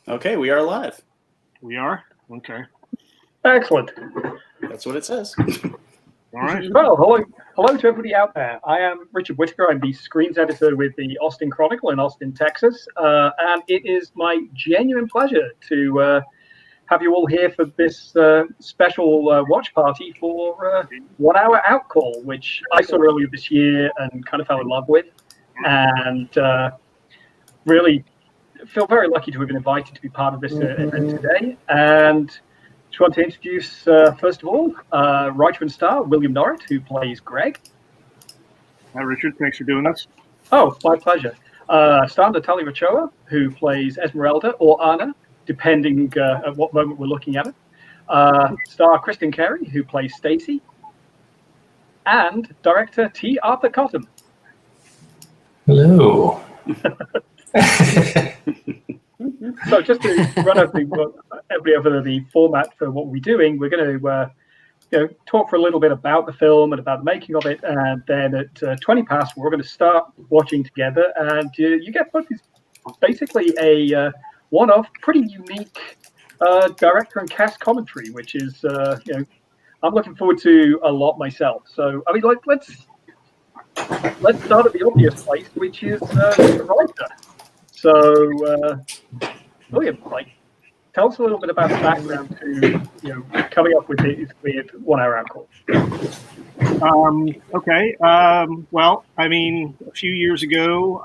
Okay, we are live. We are? Okay. Excellent. That's what it says. All right. Well, hello to everybody out there. I am Richard Whitaker. I'm the screens editor with the Austin Chronicle in Austin, Texas. And it is my genuine pleasure to have you all here for this special watch party for 1 Hour Outcall, which I saw earlier this year and kind of fell in love with. And really feel very lucky to have been invited to be part of this event today. And just want to introduce, first of all, writer and star William Norrit, who plays Greg. Hi, Richard. Thanks for doing this. Oh, my pleasure. Star Natalia Ochoa, who plays Esmeralda or Anna, depending at what moment we're looking at it. Star Kristen Carey, who plays Stacy. And director T. Arthur Cotton. Hello. So just to run over the format for what we're doing, we're going to talk for a little bit about the film and about the making of it, and then at 20 past we're going to start watching together, and you get basically a one-off, pretty unique director and cast commentary, which is I'm looking forward to a lot myself. So I mean, let's start at the obvious place, which is the writer. So, William, tell us a little bit about the background to coming up with 1 Hour Outcall. Okay. Well, I mean, a few years ago,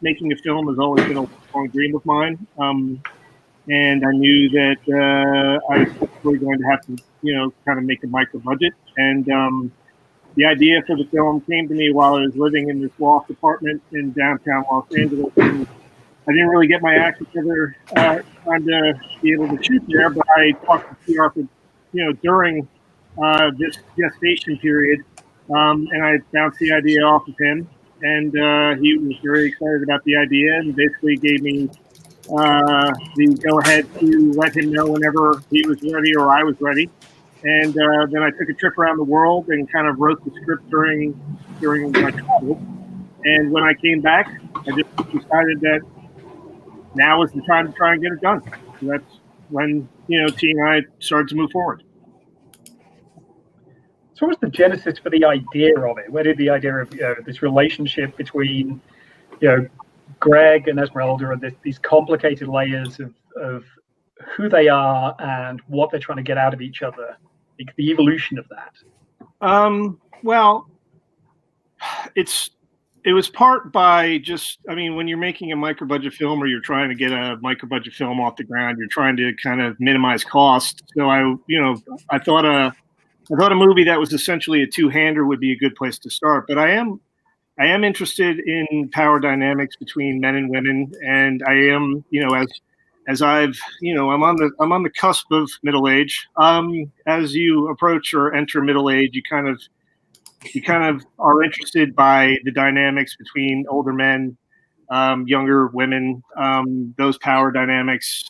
making a film has always been a long dream of mine. And I knew that I was probably going to have to, kind of make a micro budget. And the idea for the film came to me while I was living in this loft apartment in downtown Los Angeles. And I didn't really get my act together trying to be able to shoot there, but I talked to T. Arthur, during this gestation period, and I bounced the idea off of him, and he was very excited about the idea and basically gave me the go-ahead to let him know whenever he was ready or I was ready. And then I took a trip around the world and kind of wrote the script during my travel. And when I came back, I just decided that now is the time to try and get it done. So that's when, T and I started to move forward. So what's the genesis for the idea of it? Where did the idea of this relationship between, Greg and Esmeralda and these complicated layers of who they are and what they're trying to get out of each other, the evolution of that? Well, it was part by just, when you're making a micro budget film or you're trying to get a micro budget film off the ground, you're trying to kind of minimize cost. So I thought a movie that was essentially a two-hander would be a good place to start. But I am interested in power dynamics between men and women, and I am, as I've, I'm on the cusp of middle age. As you approach or enter middle age, you kind of are interested by the dynamics between older men, younger women, those power dynamics.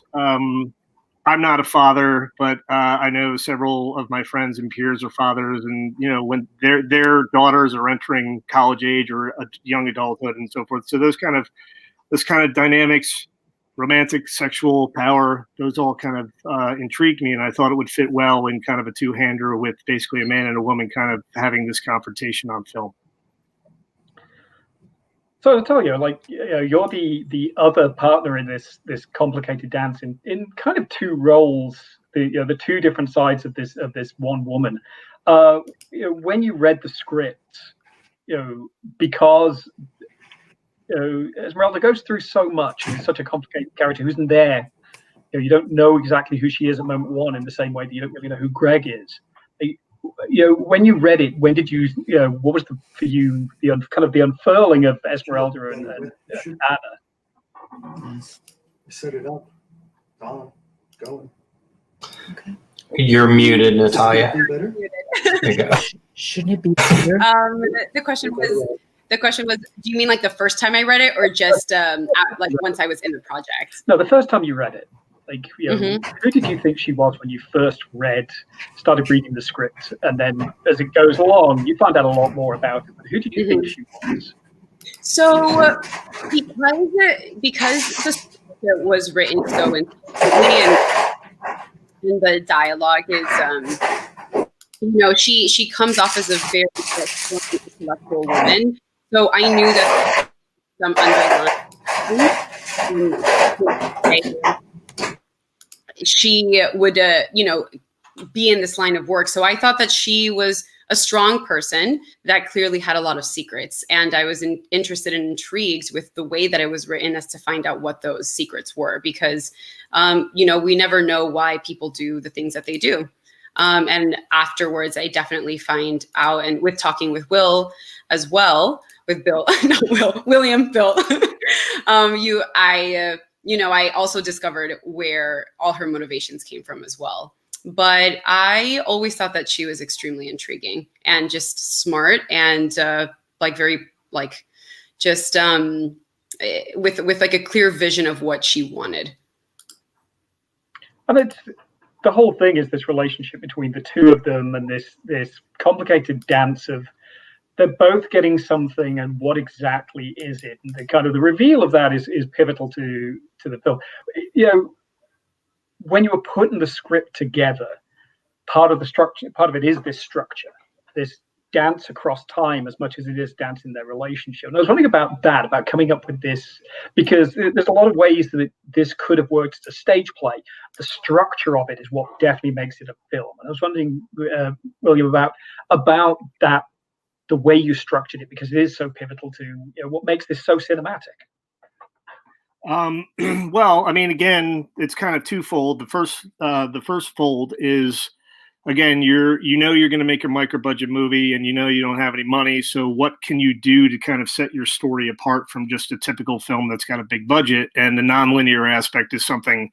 I'm not a father, but I know several of my friends and peers are fathers, and when their daughters are entering college age or young adulthood and so forth. So those kind of dynamics, romantic, sexual power, those all kind of intrigued me, and I thought it would fit well in kind of a two-hander with basically a man and a woman kind of having this confrontation on film. So Natalia, you're the other partner in this complicated dance in kind of two roles, the two different sides of this one woman. When you read the script, because Esmeralda goes through so much, and is such a complicated character who isn't there. You don't know exactly who she is at moment one in the same way that you don't really know who Greg is. When you read it, when did you, what was for you the unfurling of Esmeralda and Anna? Set it up. Going. Okay. You're muted, Natalia. Better? There you go. Shouldn't it be better? The question was, do you mean like the first time I read it, or just once I was in the project? No, the first time you read it. Who did you think she was when you first started reading the script, and then as it goes along, you find out a lot more about it. But who did you think she was? So, because it was written so intelligently, and the dialogue is, she comes off as a very intellectual woman. So I knew that some underlying she would, be in this line of work. So I thought that she was a strong person that clearly had a lot of secrets. And I was interested and intrigued with the way that it was written as to find out what those secrets were, because, we never know why people do the things that they do. And afterwards, I definitely find out, and with talking with Will as well, with Bill, not Will, William, Bill, I also discovered where all her motivations came from as well. But I always thought that she was extremely intriguing and just smart and with like a clear vision of what she wanted. And the whole thing is this relationship between the two of them, and this complicated dance of they're both getting something, and what exactly is it? And the reveal of that is pivotal to the film. When you were putting the script together, part of it is this structure, this dance across time as much as it is dance in their relationship. And I was wondering about that, about coming up with this, because there's a lot of ways that this could have worked as a stage play. The structure of it is what definitely makes it a film. And I was wondering, William, about that, the way you structured it, because it is so pivotal to what makes this so cinematic. Well, I mean, again, it's kind of twofold. The first fold is, again, you're going to make your micro budget movie, and you don't have any money. So what can you do to kind of set your story apart from just a typical film that's got a big budget? And the nonlinear aspect is something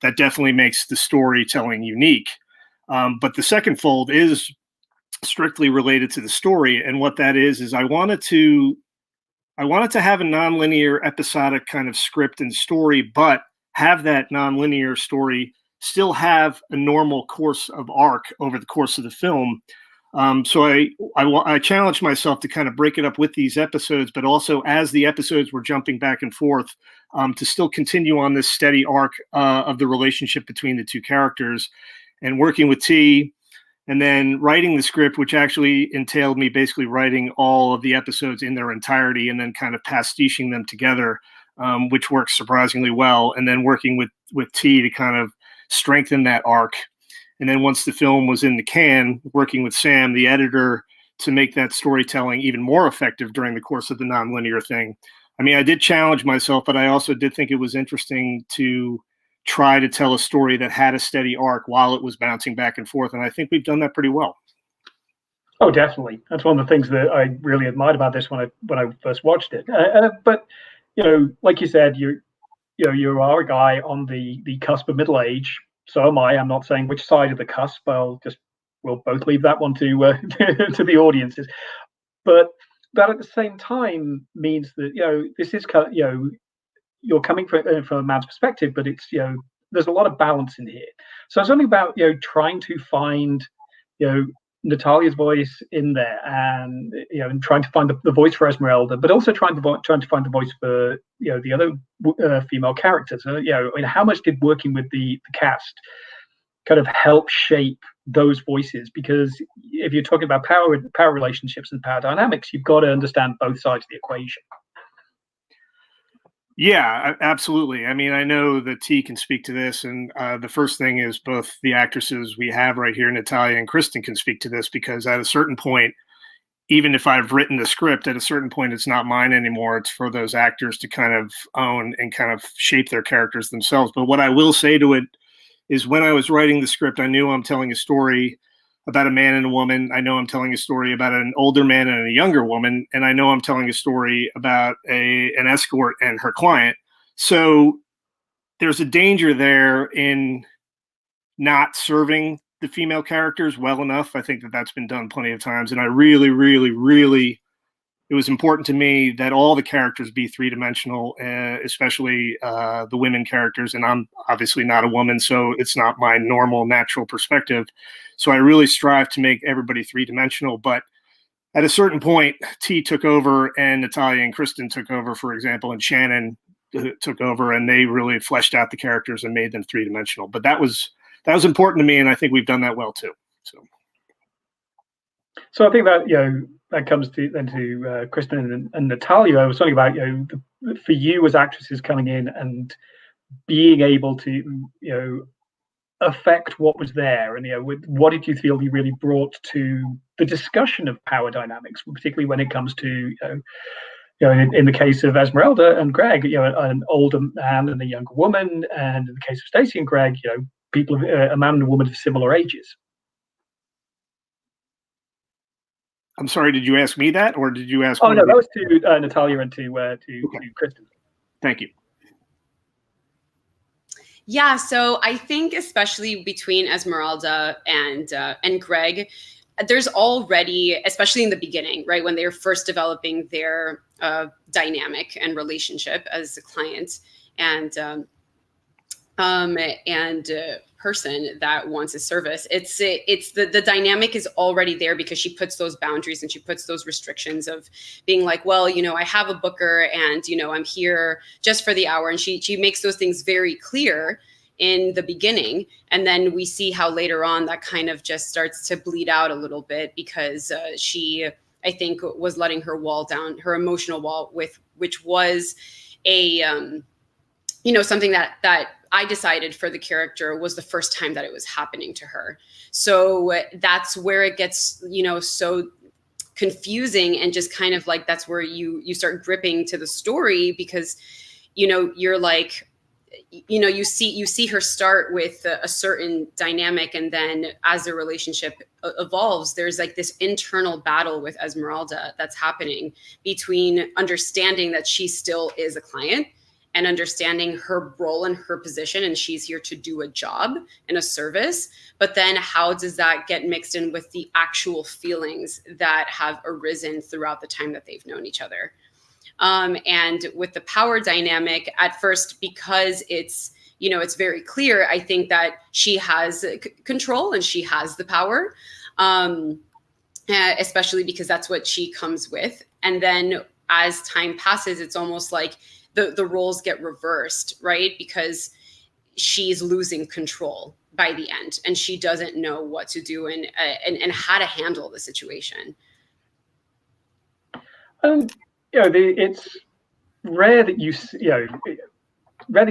that definitely makes the storytelling unique. But the second fold is strictly related to the story, and what that is I wanted to have a nonlinear episodic kind of script and story, but have that nonlinear story still have a normal course of arc over the course of the film. So I challenged myself to kind of break it up with these episodes, but also as the episodes were jumping back and forth, to still continue on this steady arc of the relationship between the two characters, and working with T. And then writing the script, which actually entailed me basically writing all of the episodes in their entirety and then kind of pastiching them together, which works surprisingly well. And then working with T to kind of strengthen that arc. And then once the film was in the can, working with Sam, the editor, to make that storytelling even more effective during the course of the nonlinear thing. I mean, I did challenge myself, but I also did think it was interesting to try to tell a story that had a steady arc while it was bouncing back and forth. And I think we've done that pretty well. Oh, definitely. That's one of the things that I really admired about this when I first watched it. But like you said, you are a guy on the cusp of middle age. So am I. I'm not saying which side of the cusp. We'll both leave that one to to the audiences. But that at the same time means that this is you're coming from a man's perspective, but it's there's a lot of balance in here. So it's only about trying to find Natalia's voice in there, and and trying to find the voice for Esmeralda, but also trying to find the voice for the other female characters. How much did working with the cast kind of help shape those voices? Because if you're talking about power relationships and power dynamics, you've got to understand both sides of the equation. Yeah, absolutely. I mean, I know that T can speak to this, and the first thing is both the actresses we have right here, Natalia and Kristen, can speak to this, because at a certain point, even if I've written the script, at a certain point, it's not mine anymore. It's for those actors to kind of own and kind of shape their characters themselves. But what I will say to it is, when I was writing the script, I knew I'm telling a story about a man and a woman. I know I'm telling a story about an older man and a younger woman, and I know I'm telling a story about an escort and her client. So there's a danger there in not serving the female characters well enough. I think that's been done plenty of times, and I really, really, really, it was important to me that all the characters be three-dimensional, especially the women characters. And I'm obviously not a woman, so it's not my normal, natural perspective. So I really strive to make everybody three-dimensional. But at a certain point, T took over, and Natalia and Kristen took over, for example, and Shannon took over, and they really fleshed out the characters and made them three-dimensional. But that was important to me, and I think we've done that well too. So I think that that comes to Kristen and Natalia. I was talking about for you as actresses coming in and being able to affect what was there, and what did you feel you really brought to the discussion of power dynamics, particularly when it comes to in the case of Esmeralda and Greg, an older man and a younger woman, and in the case of Stacey and Greg, people a man and a woman of similar ages. I'm sorry, did you ask me that, or did you ask? Oh no, that was to Natalia and to Kristen. Thank you. Yeah, so I think especially between Esmeralda and Greg, there's already, especially in the beginning, right, when they were first developing their dynamic and relationship as a client and person that wants a service, it's the dynamic is already there because she puts those boundaries and she puts those restrictions of being like, well, I have a booker and I'm here just for the hour, and she makes those things very clear in the beginning, and then we see how later on that kind of just starts to bleed out a little bit because she, I think, was letting her wall down, her emotional wall, which was a something that I decided for the character was the first time that it was happening to her. So that's where it gets, so confusing, and just kind of like, that's where you start gripping to the story because, you're like, you see her start with a certain dynamic, and then as the relationship evolves, there's like this internal battle with Esmeralda that's happening between understanding that she still is a client and understanding her role and her position, and she's here to do a job and a service. But then how does that get mixed in with the actual feelings that have arisen throughout the time that they've known each other? And with the power dynamic at first, because it's very clear, I think that she has control and she has the power, especially because that's what she comes with. And then as time passes, it's almost like the roles get reversed, right? Because she's losing control by the end, and she doesn't know what to do and how to handle the situation. It's rare that you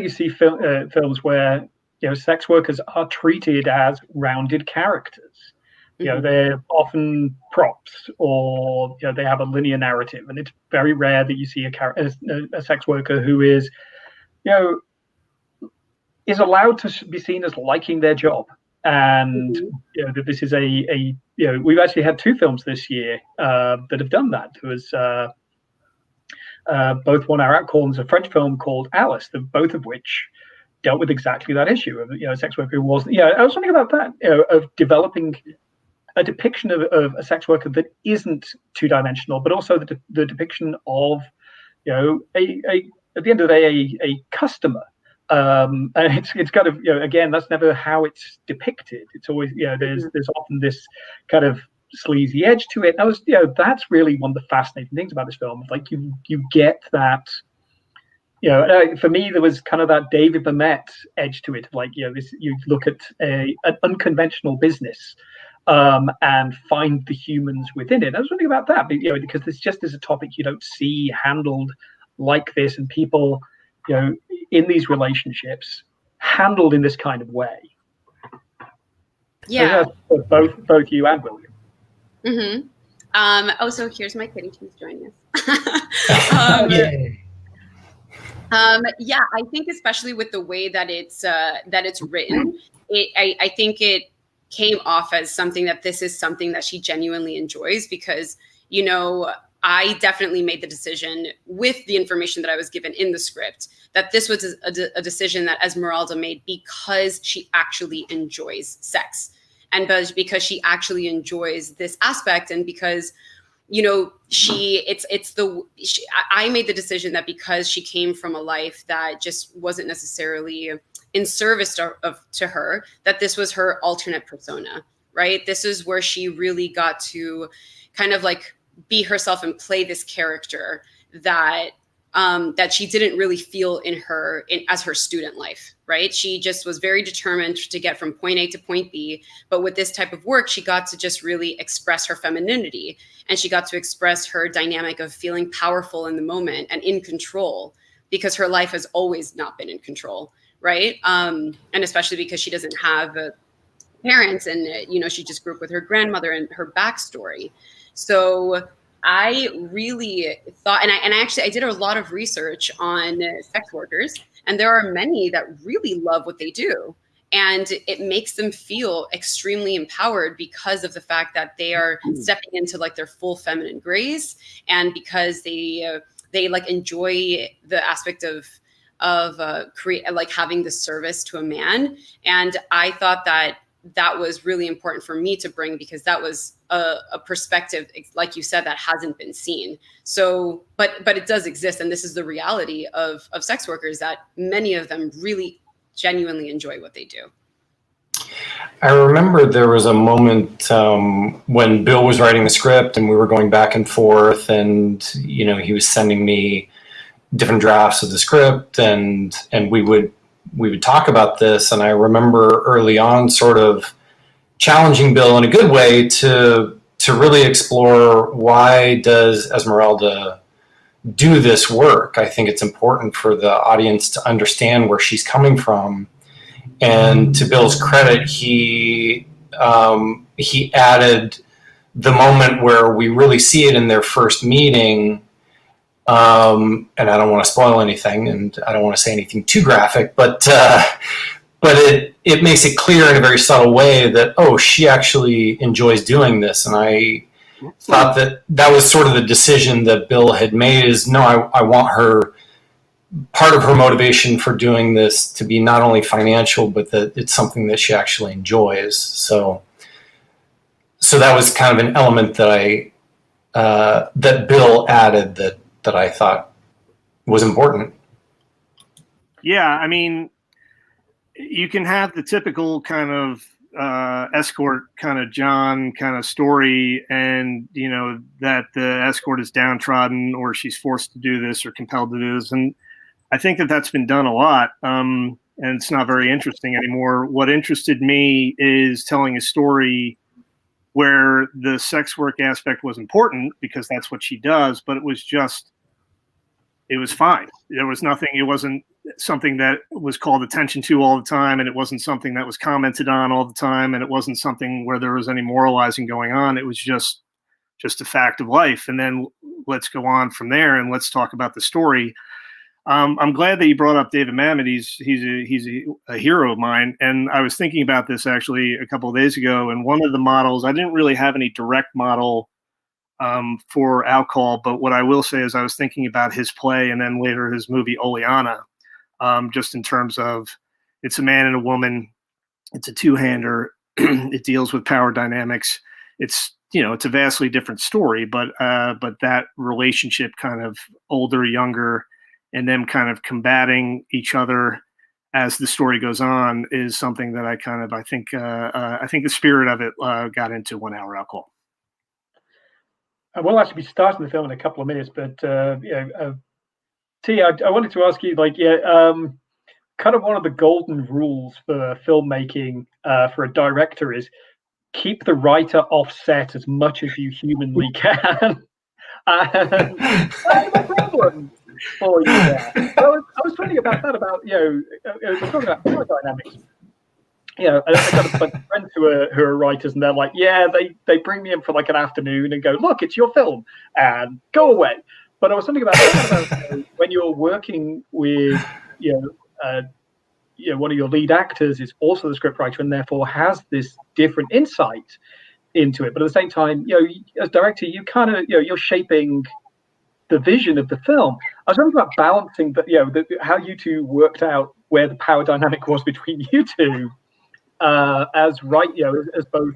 see films where sex workers are treated as rounded characters. They're often props, or they have a linear narrative, and it's very rare that you see a sex worker who is allowed to be seen as liking their job. And that this is we've actually had two films this year that have done that. There was both won our Outcall, and a French film called Alice, both of which dealt with exactly that issue of a sex worker who wasn't. I was thinking about that, of developing a depiction of a sex worker that isn't two-dimensional, but also the depiction of at the end of the day a customer. And it's kind of again, that's never how it's depicted. It's always there's often this kind of sleazy edge to it. That's really one of the fascinating things about this film. Like you get that. For me, there was kind of that David Mamet edge to it. Like this, you look at an unconventional business and find the humans within it. I was wondering about that, because this just is a topic you don't see handled like this, and people, in these relationships handled in this kind of way. Yeah. So both you and William. Mm-hmm. So here's my kitty. She's joining us. Yeah, I think especially with the way that it's written, I think it came off as something that this is something that she genuinely enjoys, because I definitely made the decision with the information that I was given in the script that this was a decision that Esmeralda made because she actually enjoys sex, and because she actually enjoys this aspect, and because I made the decision that because she came from a life that just wasn't necessarily in service to her, that this was her alternate persona, right? This is where she really got to kind of like be herself and play this character that that she didn't really feel as her student life, right? She just was very determined to get from point A to point B. But with this type of work, she got to just really express her femininity, and she got to express her dynamic of feeling powerful in the moment and in control, because her life has always not been in control, right? And especially because she doesn't have parents, and she just grew up with her grandmother and her backstory. So I really thought, and I did a lot of research on sex workers, and there are many that really love what they do, and it makes them feel extremely empowered because of the fact that they are stepping into like their full feminine grace, and because they like enjoy the aspect of like having the service to a man. And I thought that was really important for me to bring, because that was a perspective, like you said, that hasn't been seen. So, but it does exist. And this is the reality of sex workers, that many of them really genuinely enjoy what they do. I remember there was a moment when Bill was writing the script and we were going back and forth, and he was sending me different drafts of the script, and we would talk about this. And I remember early on sort of challenging Bill in a good way to really explore, why does Esmeralda do this work? I think it's important for the audience to understand where she's coming from. And to Bill's credit, he added the moment where we really see it in their first meeting. And I don't want to spoil anything, and I don't want to say anything too graphic, but it makes it clear in a very subtle way that, oh, she actually enjoys doing this. And I thought that was sort of the decision that Bill had made, is no, I want her, part of her motivation for doing this to be not only financial, but that it's something that she actually enjoys. So that was kind of an element that that Bill added that I thought was important. Yeah, I mean, you can have the typical kind of escort kind of John kind of story, and that the escort is downtrodden, or she's forced to do this or compelled to do this, and I think that's been done a lot, and it's not very interesting anymore. What interested me is telling a story where the sex work aspect was important, because that's what she does, but it was fine. There was nothing, it wasn't something that was called attention to all the time, and it wasn't something that was commented on all the time, and it wasn't something where there was any moralizing going on. It was just a fact of life. And then let's go on from there, and let's talk about the story. I'm glad that you brought up David Mamet. He's a hero of mine, and I was thinking about this actually a couple of days ago. And one of the models, I didn't really have any direct model for Outcall, but what I will say is I was thinking about his play, and then later his movie Oleana, just in terms of, it's a man and a woman, it's a two-hander, it deals with power dynamics. It's a vastly different story, but that relationship, kind of older, younger, and them kind of combating each other as the story goes on, is something that I think the spirit of it got into 1 Hour Outcall. We'll actually be starting the film in a couple of minutes, but T, I wanted to ask you, kind of one of the golden rules for filmmaking for a director is keep the writer off set as much as you humanly can. And that's a problem for you there. I was thinking about that, we're talking about power dynamics. I got a bunch of friends who are writers, and they're like, yeah, they bring me in for like an afternoon and go, look, it's your film, and go away. But I was thinking about when you're working with one of your lead actors is also the scriptwriter, and therefore has this different insight into it. But at the same time, as director, you kind of you're shaping the vision of the film. I was wondering about balancing, how you two worked out where the power dynamic was between you two, as both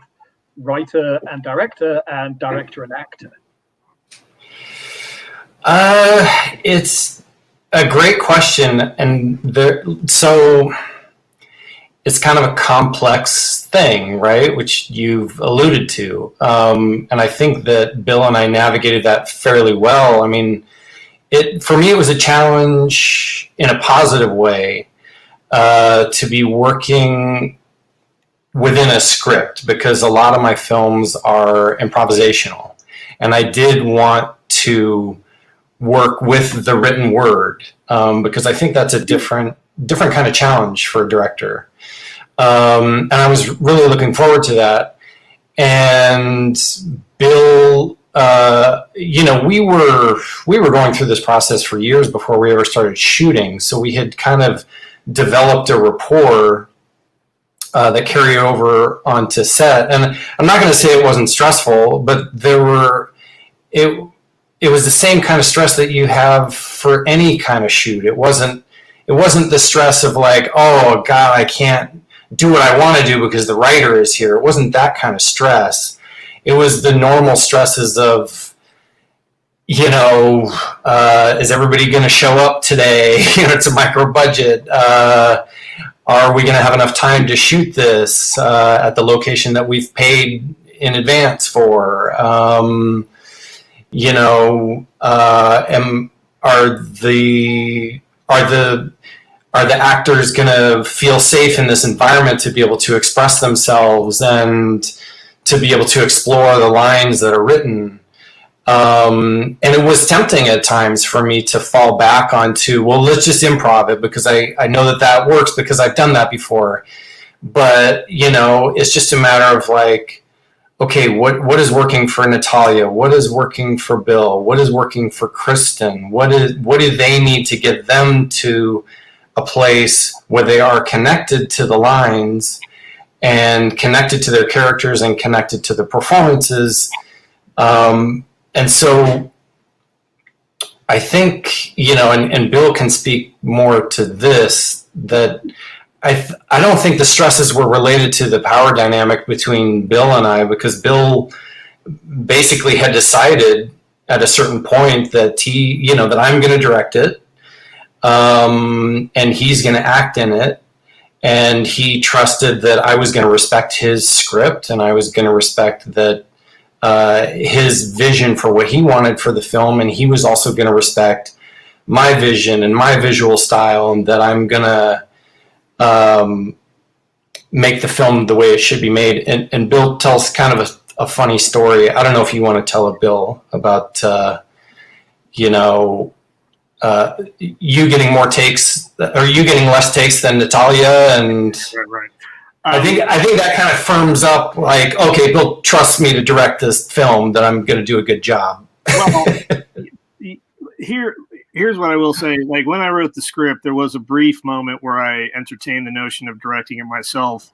writer and director and actor. It's a great question, and so it's kind of a complex thing, right? Which you've alluded to, and I think that Bill and I navigated that fairly well. I mean, for me, it was a challenge in a positive way to be working within a script, because a lot of my films are improvisational, and I did want to work with the written word, because I think that's a different kind of challenge for a director. And I was really looking forward to that. And Bill, we were going through this process for years before we ever started shooting. So we had kind of developed a rapport that carried over onto set. And I'm not going to say it wasn't stressful, but it was the same kind of stress that you have for any kind of shoot. It wasn't the stress of like, oh God, I can't do what I want to do because the writer is here. It wasn't that kind of stress. It was the normal stresses of, is everybody going to show up today? It's a micro budget. Are we going to have enough time to shoot this at the location that we've paid in advance for? Are the actors going to feel safe in this environment to be able to express themselves and to be able to explore the lines that are written? And it was tempting at times for me to fall back onto, well, let's just improv it because I know that works because I've done that before. But, it's just a matter of like, okay, what is working for Natalia? What is working for Bill? What is working for Kristen? What do they need to get them to a place where they are connected to the lines and connected to their characters and connected to the performances? And so I think, and Bill can speak more to this, that I don't think the stresses were related to the power dynamic between Bill and I, because Bill basically had decided at a certain point that that I'm going to direct it, and he's going to act in it, and he trusted that I was going to respect his script, and I was going to respect that his vision for what he wanted for the film, and he was also going to respect my vision and my visual style, and that I'm going to make the film the way it should be made. And Bill tells kind of a funny story. I don't know if you want to tell it, Bill, about you getting more takes, or you getting less takes than Natalia, and Right. I think that kind of firms up, like, okay, Bill trusts me to direct this film, that I'm going to do a good job. Well, here's what I will say. Like, when I wrote the script, there was a brief moment where I entertained the notion of directing it myself.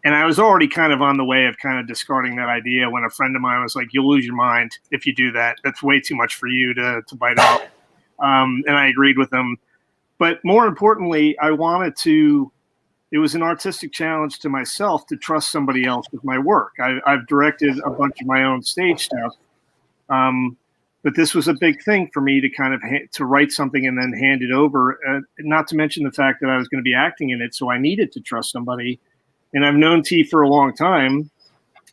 And I was already kind of on the way of kind of discarding that idea when a friend of mine was like, you'll lose your mind if you do that. That's way too much for you to bite off. And I agreed with him. But more importantly, it was an artistic challenge to myself to trust somebody else with my work. I've directed a bunch of my own stage stuff. But this was a big thing for me to kind of to write something and then hand it over, not to mention the fact that I was going to be acting in it. So I needed to trust somebody. And I've known T for a long time,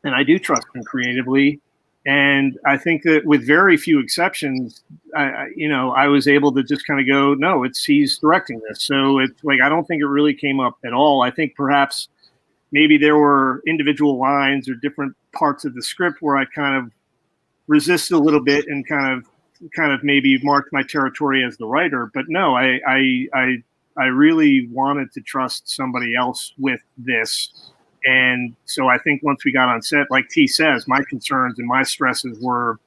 and I do trust him creatively. And I think that with very few exceptions, I was able to just kind of go, no, he's directing this. So it's like, I don't think it really came up at all. I think perhaps maybe there were individual lines or different parts of the script where I kind of resisted a little bit and kind of maybe marked my territory as the writer. But no, I really wanted to trust somebody else with this. And so I think once we got on set, like T says, my concerns and my stresses were,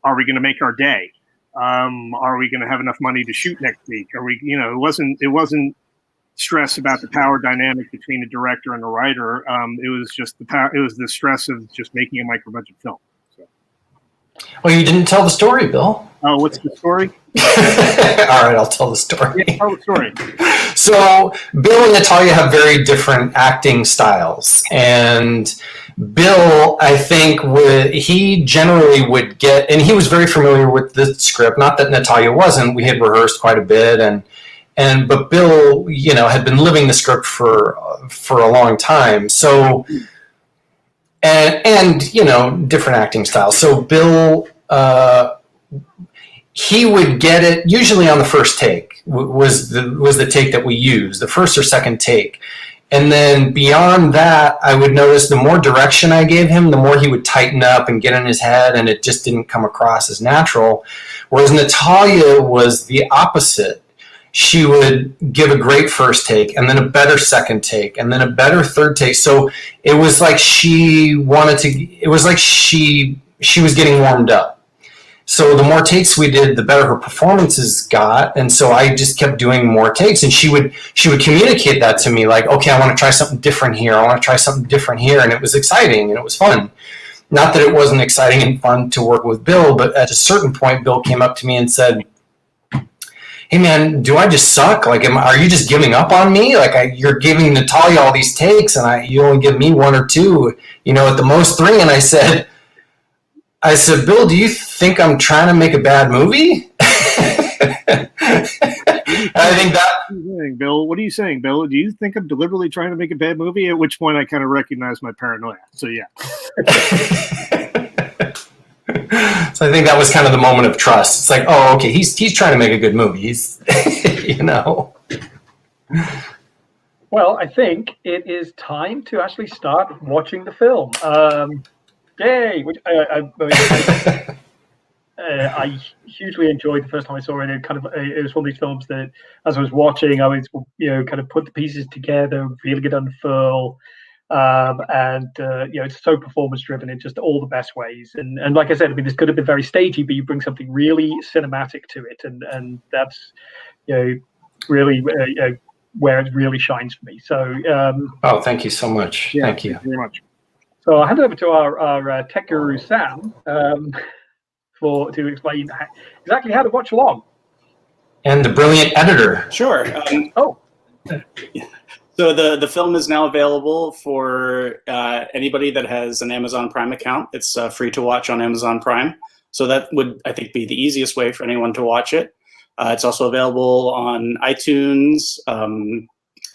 are we going to make our day? Are we going to have enough money to shoot next week? Are we, it wasn't stress about the power dynamic between the director and the writer. It was just it was the stress of just making a micro budget film. So. Well, you didn't tell the story, Bill. Oh, what's the story? All right, I'll tell the story. Yeah, tell the story. So Bill and Natalia have very different acting styles, and Bill, I think, he generally would get, and he was very familiar with the script. Not that Natalia wasn't. We had rehearsed quite a bit, but Bill, had been living the script for a long time. So, and different acting styles. So Bill, he would get it usually on the first take was the take that we used, the first or second take. And then beyond that, I would notice the more direction I gave him, the more he would tighten up and get in his head, and it just didn't come across as natural. Whereas Natalia was the opposite. She would give a great first take, and then a better second take, and then a better third take. So it was like she was getting warmed up. So the more takes we did, the better her performances got. And so I just kept doing more takes, and she would communicate that to me, like, okay, I want to try something different here. I want to try something different here. And it was exciting and it was fun. Not that it wasn't exciting and fun to work with Bill, but at a certain point, Bill came up to me and said, hey man, do I just suck? Like, are you just giving up on me? Like, you're giving Natalia all these takes and you only give me one or two, at the most three. And I said, Bill, do you think I'm trying to make a bad movie? I think that. Bill, what are you saying, Bill? Do you think I'm deliberately trying to make a bad movie? At which point I kind of recognized my paranoia. So yeah. So I think that was kind of the moment of trust. It's like, oh, okay, he's trying to make a good movie. He's, Well, I think it is time to actually start watching the film. Yay! Which I hugely enjoyed the first time I saw it. It was one of these films that, as I was watching, I was kind of put the pieces together, feeling it unfurl, it's so performance driven in just all the best ways. And like I said, I mean, this could have been very stagey, but you bring something really cinematic to it, and that's really where it really shines for me. So oh, thank you so much. Yeah, thank you very much. So I'll hand it over to our tech guru, Sam, to explain exactly how to watch along. And the brilliant editor. Sure. Oh. So the film is now available for anybody that has an Amazon Prime account. It's free to watch on Amazon Prime. So that would, I think, be the easiest way for anyone to watch it. It's also available on iTunes,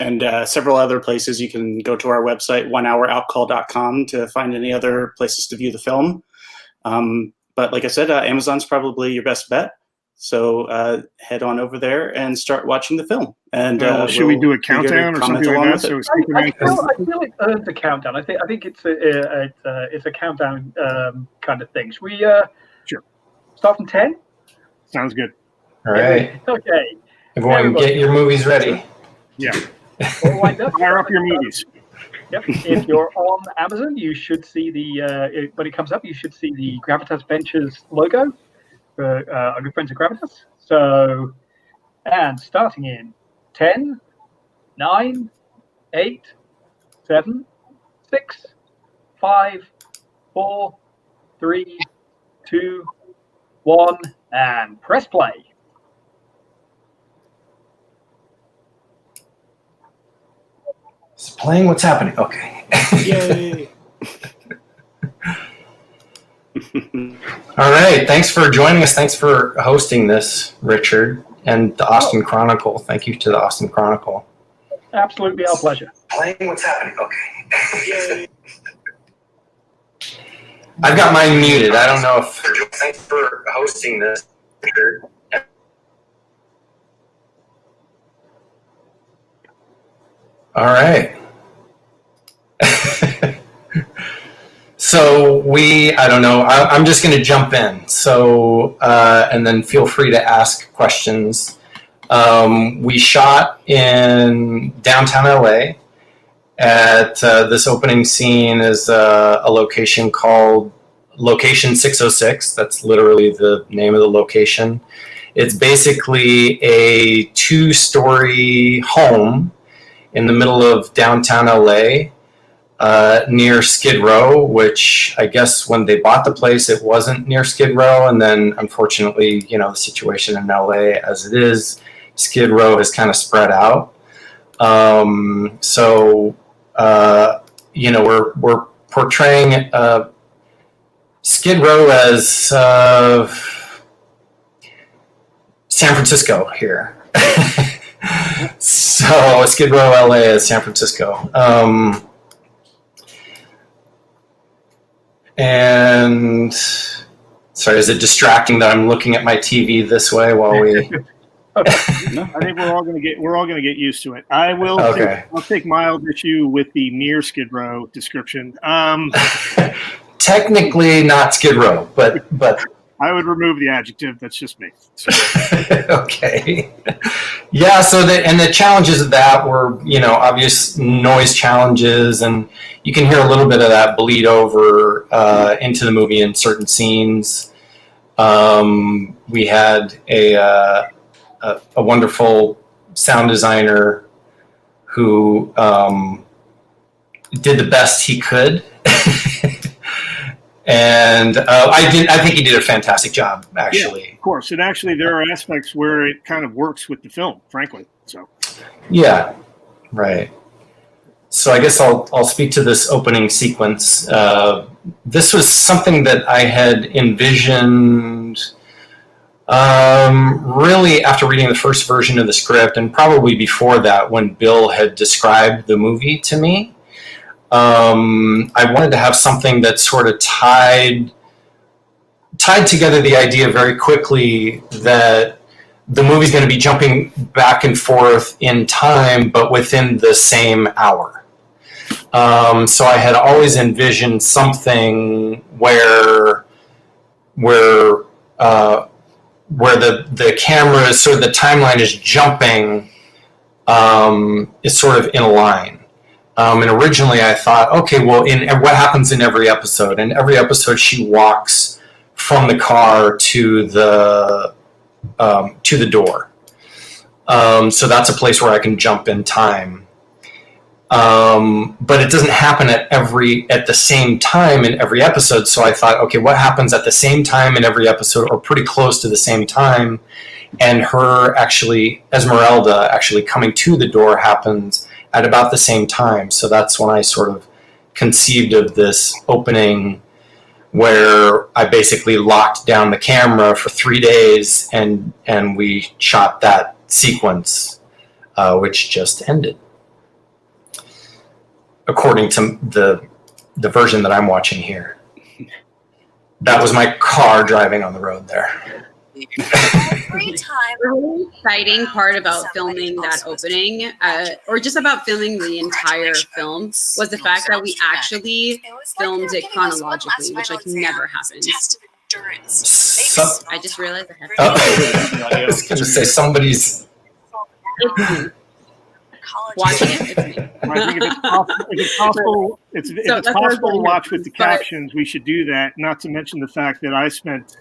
and several other places. You can go to our website, onehourOutcall.com, to find any other places to view the film. But like I said, Amazon's probably your best bet. So head on over there and start watching the film. And should we do a countdown or something like that? I feel it earns a countdown. I think it's a countdown kind of thing. Should we sure start from 10? Sounds good. All right. Okay. Everyone, get your movies ready. Yeah. Fire Fire up your movies. Yep. If you're on Amazon, you should see when it comes up, you should see the Gravitas Ventures logo for our good friends at Gravitas. So, and starting in 10, 9, 8, 7, 6, 5, 4, 3, 2, 1, and press play. It's playing. What's happening? Okay. Yay! All right. Thanks for joining us. Thanks for hosting this, Richard, and the Austin Chronicle. Thank you to the Austin Chronicle. Absolutely our pleasure. Playing. What's happening? Okay. Yay. I've got mine muted. I don't know if. Thanks for hosting this, Richard. All right. So I don't know, I'm just going to jump in. So, and then feel free to ask questions. We shot in downtown LA at this opening scene is a location called Location 606. That's literally the name of the location. It's basically a 2-story home in the middle of downtown LA, near Skid Row, which I guess when they bought the place, it wasn't near Skid Row. And then unfortunately, the situation in LA as it is, Skid Row has kind of spread out. We're portraying Skid Row as San Francisco here. So Skid Row, LA is San Francisco. And let's Sorry, is it distracting that I'm looking at my TV this way while we? No. I think we're all gonna get used to it. I will. Okay. I'll take mild issue with the near Skid Row description. Technically not Skid Row, but I would remove the adjective. That's just me. So, okay. Yeah. So the challenges of that were, obvious noise challenges, and you can hear a little bit of that bleed over into the movie in certain scenes. We had a wonderful sound designer who did the best he could. And I think he did a fantastic job, actually. yeah, of course. And actually, there are aspects where it kind of works with the film, frankly. So. Yeah, right. So I guess I'll speak to this opening sequence. This was something that I had envisioned really after reading the first version of the script, and probably before that when Bill had described the movie to me. I wanted to have something that sort of tied together the idea very quickly that the movie's going to be jumping back and forth in time, but within the same hour. So I had always envisioned something where the camera is sort of the timeline is jumping, is sort of in a line. And originally I thought, okay, well, what happens in every episode? In every episode, she walks from the car to the door. So that's a place where I can jump in time. But it doesn't happen at the same time in every episode. So I thought, okay, what happens at the same time in every episode, or pretty close to the same time? And Esmeralda actually coming to the door happens at about the same time. So that's when I sort of conceived of this opening where I basically locked down the camera for 3 days and we shot that sequence, which just ended. According to the version that I'm watching here. That was my car driving on the road there. The really exciting part about filming that opening, or just about filming the entire film, was the fact that we actually filmed it chronologically, which never happens. I just realized I have to. I was going to say somebody's. It's me. Watching it, it's me. I think if it's possible, if it's possible to watch with the captions, we should do that. Not to mention the fact that I spent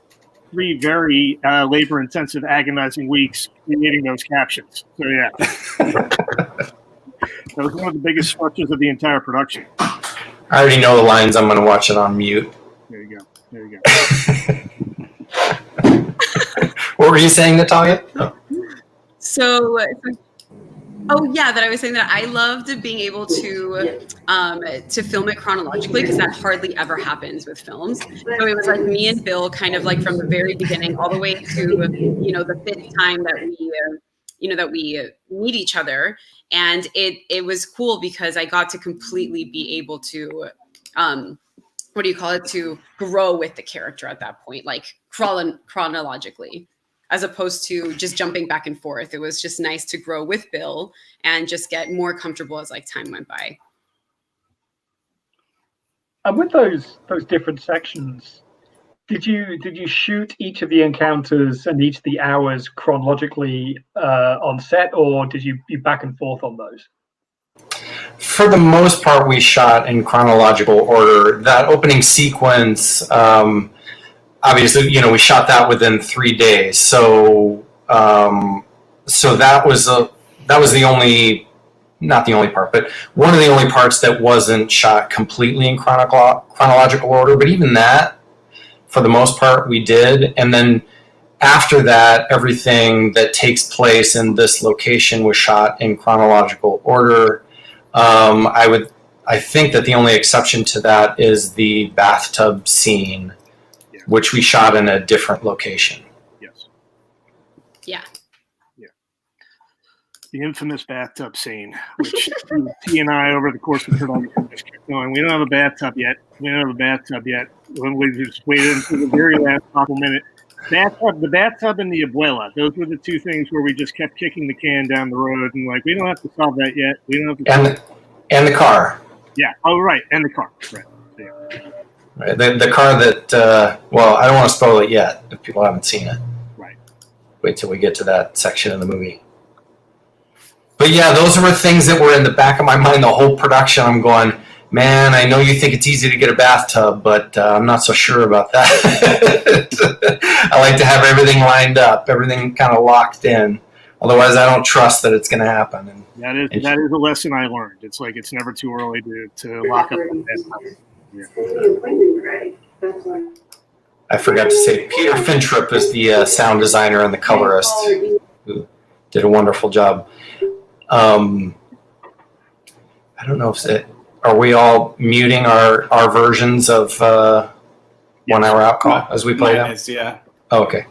3 very labor-intensive, agonizing weeks creating those captions. So yeah, that was one of the biggest stretches of the entire production. I already know the lines. I'm going to watch it on mute. There you go. What were you saying, Natalia? That I was saying that I loved being able to film it chronologically, because that hardly ever happens with films. So it was like me and Bill kind of like from the very beginning all the way to the 5th time that we meet each other, and it was cool because I got to completely be able to to grow with the character at that point, like chronologically, as opposed to just jumping back and forth. It was just nice to grow with Bill and just get more comfortable as time went by. And with those different sections, did you shoot each of the encounters and each of the hours chronologically on set, or did you be back and forth on those? For the most part, we shot in chronological order. That opening sequence, obviously, we shot that within 3 days. So that was the only, not the only part, but one of the only parts that wasn't shot completely in chronological order. But even that, for the most part, we did. And then after that, everything that takes place in this location was shot in chronological order. I think that the only exception to that is the bathtub scene, which we shot in a different location. Yes. Yeah. The infamous bathtub scene, which he and I, over the course of the production, just kept going. We don't have a bathtub yet. when we just waited until the very last possible minute. The bathtub and the abuela. Those were the two things where we just kept kicking the can down the road and like, we don't have to solve that yet. We don't have to. And the car. Yeah. Oh, right. And the car. Right. Yeah. Right. The car that, well, I don't want to spoil it yet if people haven't seen it. Right. Wait till we get to that section of the movie. But yeah, those were things that were in the back of my mind the whole production. I'm going, man, I know you think it's easy to get a bathtub, but I'm not so sure about that. I like to have everything lined up, everything kind of locked in. Otherwise, I don't trust that it's going to happen. And that is a lesson I learned. It's like it's never too early to lock up the bathtub. Yeah. I forgot to say, Peter Fintrip is the sound designer and the colorist who did a wonderful job. I don't know if are we all muting our versions of 1 Hour Outcall as we play them? Yeah. Oh, okay.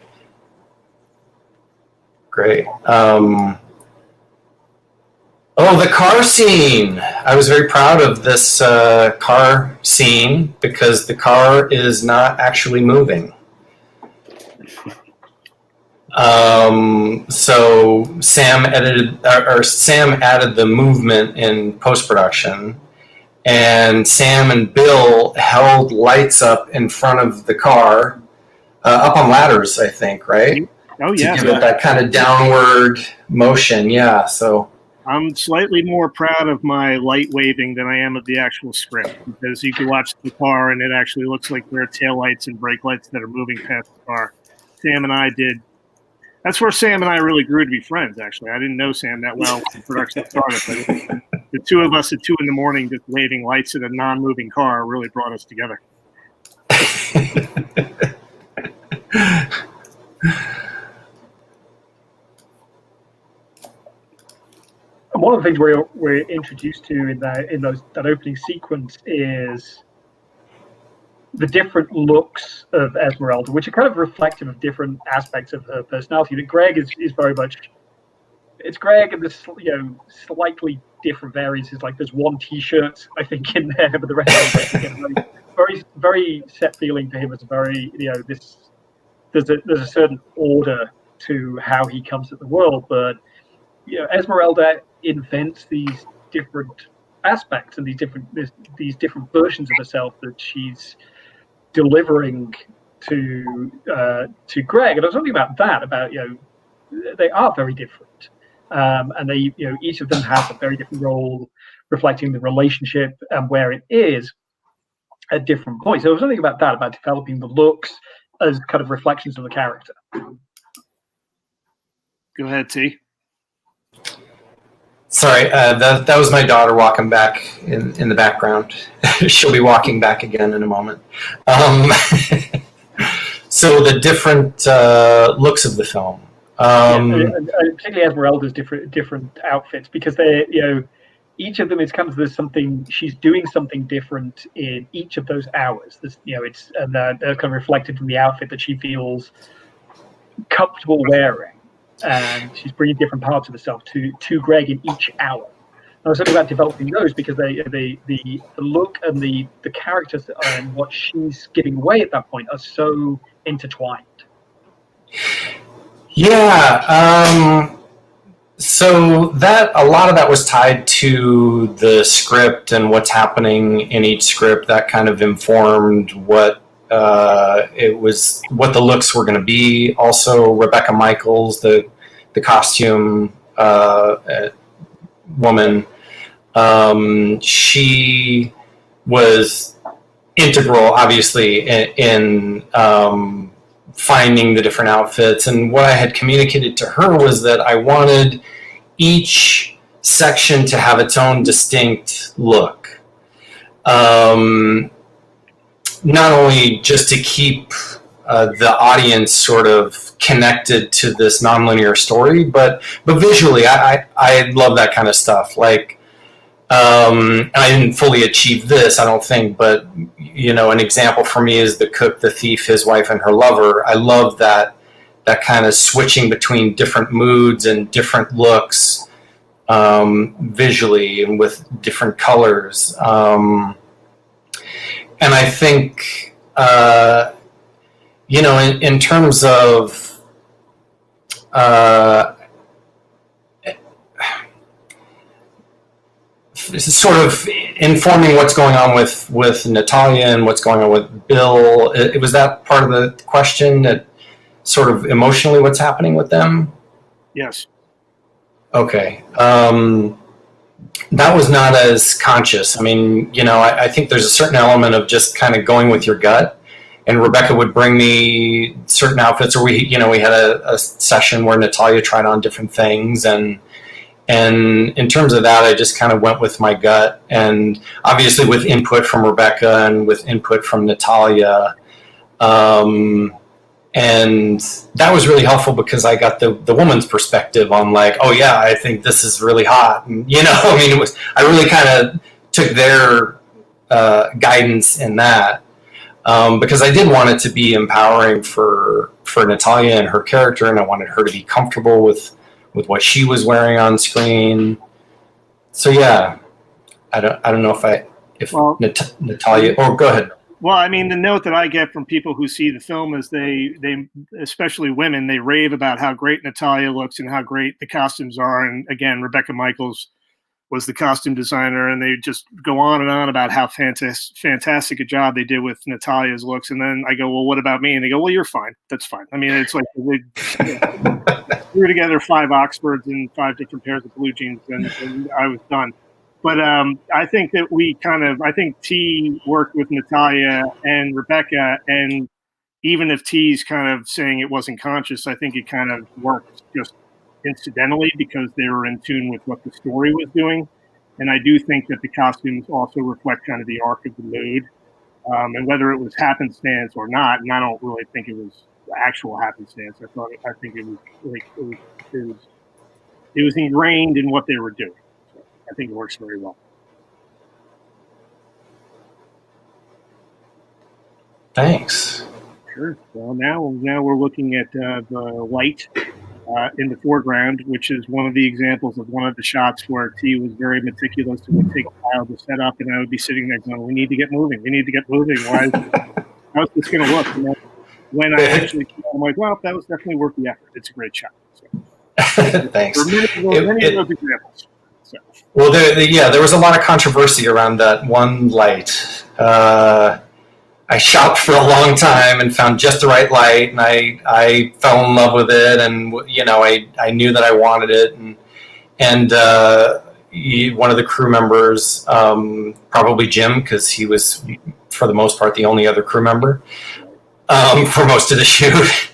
Great. The car scene. I was very proud of this car scene because the car is not actually moving. So Sam added the movement in post-production, and Sam and Bill held lights up in front of the car, up on ladders, I think, right? Oh yeah. To give it that kind of downward motion. Yeah. So I'm slightly more proud of my light waving than I am of the actual script, because you can watch the car and it actually looks like there are taillights and brake lights that are moving past the car. Sam and I did. That's where Sam and I really grew to be friends, actually. I didn't know Sam that well when the production started, but the two of us at 2 a.m. just waving lights at a non-moving car really brought us together. And one of the things we're introduced to in that opening sequence is the different looks of Esmeralda, which are kind of reflective of different aspects of her personality. That Greg is very much, it's Greg, and there's slightly different variances. Like there's one T-shirt I think in there, but the rest of it very very set feeling to him. It's very there's a certain order to how he comes at the world, but Esmeralda invents these different aspects and these different versions of herself that she's delivering to Greg. And I was talking about that, they are very different, and they each of them has a very different role, reflecting the relationship and where it is at different points. So I was thinking about that, about developing the looks as kind of reflections of the character. Go ahead, T. Sorry, that was my daughter walking back in the background. She'll be walking back again in a moment. So the different looks of the film. Particularly Esmeralda's different outfits, because they each of them is kind of there's something, she's doing something different in each of those hours. There's, it's and they're kind of reflected from the outfit that she feels comfortable wearing, and she's bringing different parts of herself to Greg in each hour. And I was talking about developing those because the look and the characters and what she's giving away at that point are so intertwined. Yeah. So that a lot of that was tied to the script and what's happening in each script. That kind of informed what it was, what the looks were going to be. Also, Rebecca Michaels, the costume woman, she was integral, obviously, in finding the different outfits. And what I had communicated to her was that I wanted each section to have its own distinct look. Not only just to keep the audience sort of connected to this nonlinear story, but visually, I love that kind of stuff. Like, I didn't fully achieve this, I don't think, but an example for me is The Cook, the Thief, His Wife, and Her Lover. I love that kind of switching between different moods and different looks visually and with different colors. And I think you know, in terms of sort of informing what's going on with Natalia and what's going on with Bill, it was that part of the question, that sort of emotionally what's happening with them? Yes. Okay. That was not as conscious. I mean, you know, I think there's a certain element of just kind of going with your gut. And Rebecca would bring me certain outfits, or we had a session where Natalia tried on different things, and in terms of that, I just kind of went with my gut, and obviously with input from Rebecca and with input from Natalia. And that was really helpful because I got the woman's perspective on, like, oh yeah, I think this is really hot. And, you know, I mean, I really kind of took their guidance in that, because I did want it to be empowering for Natalia and her character, and I wanted her to be comfortable with what she was wearing on screen. So yeah, I don't know if Natalia, or go ahead. Well, I mean, the note that I get from people who see the film is they especially women, they rave about how great Natalia looks and how great the costumes are. And again, Rebecca Michaels was the costume designer, and they just go on and on about how fantastic a job they did with Natalia's looks. And then I go, well, what about me? And they go, well, you're fine. That's fine. I mean, it's like they threw together 5 Oxfords and 5 different pairs of blue jeans, and I was done. But I think that I think T worked with Natalia and Rebecca, and even if T's kind of saying it wasn't conscious, I think it kind of worked just incidentally because they were in tune with what the story was doing. And I do think that the costumes also reflect kind of the arc of the mood, and whether it was happenstance or not. And I don't really think it was actual happenstance. I think it was like it was ingrained in what they were doing. I think it works very well. Thanks. Sure. Well, now we're looking at the light in the foreground, which is one of the examples of one of the shots where T was very meticulous. It would take a while to set up, and I would be sitting there going, "We need to get moving. We need to get moving. How's this going to look?" And then when I actually, I'm like, "Well, that was definitely worth the effort. It's a great shot." So, thanks. Many of those examples. So. Well, there was a lot of controversy around that one light. I shopped for a long time and found just the right light, and I fell in love with it, and you know, I knew that I wanted it, and one of the crew members, probably Jim, because he was for the most part the only other crew member for most of the shoot,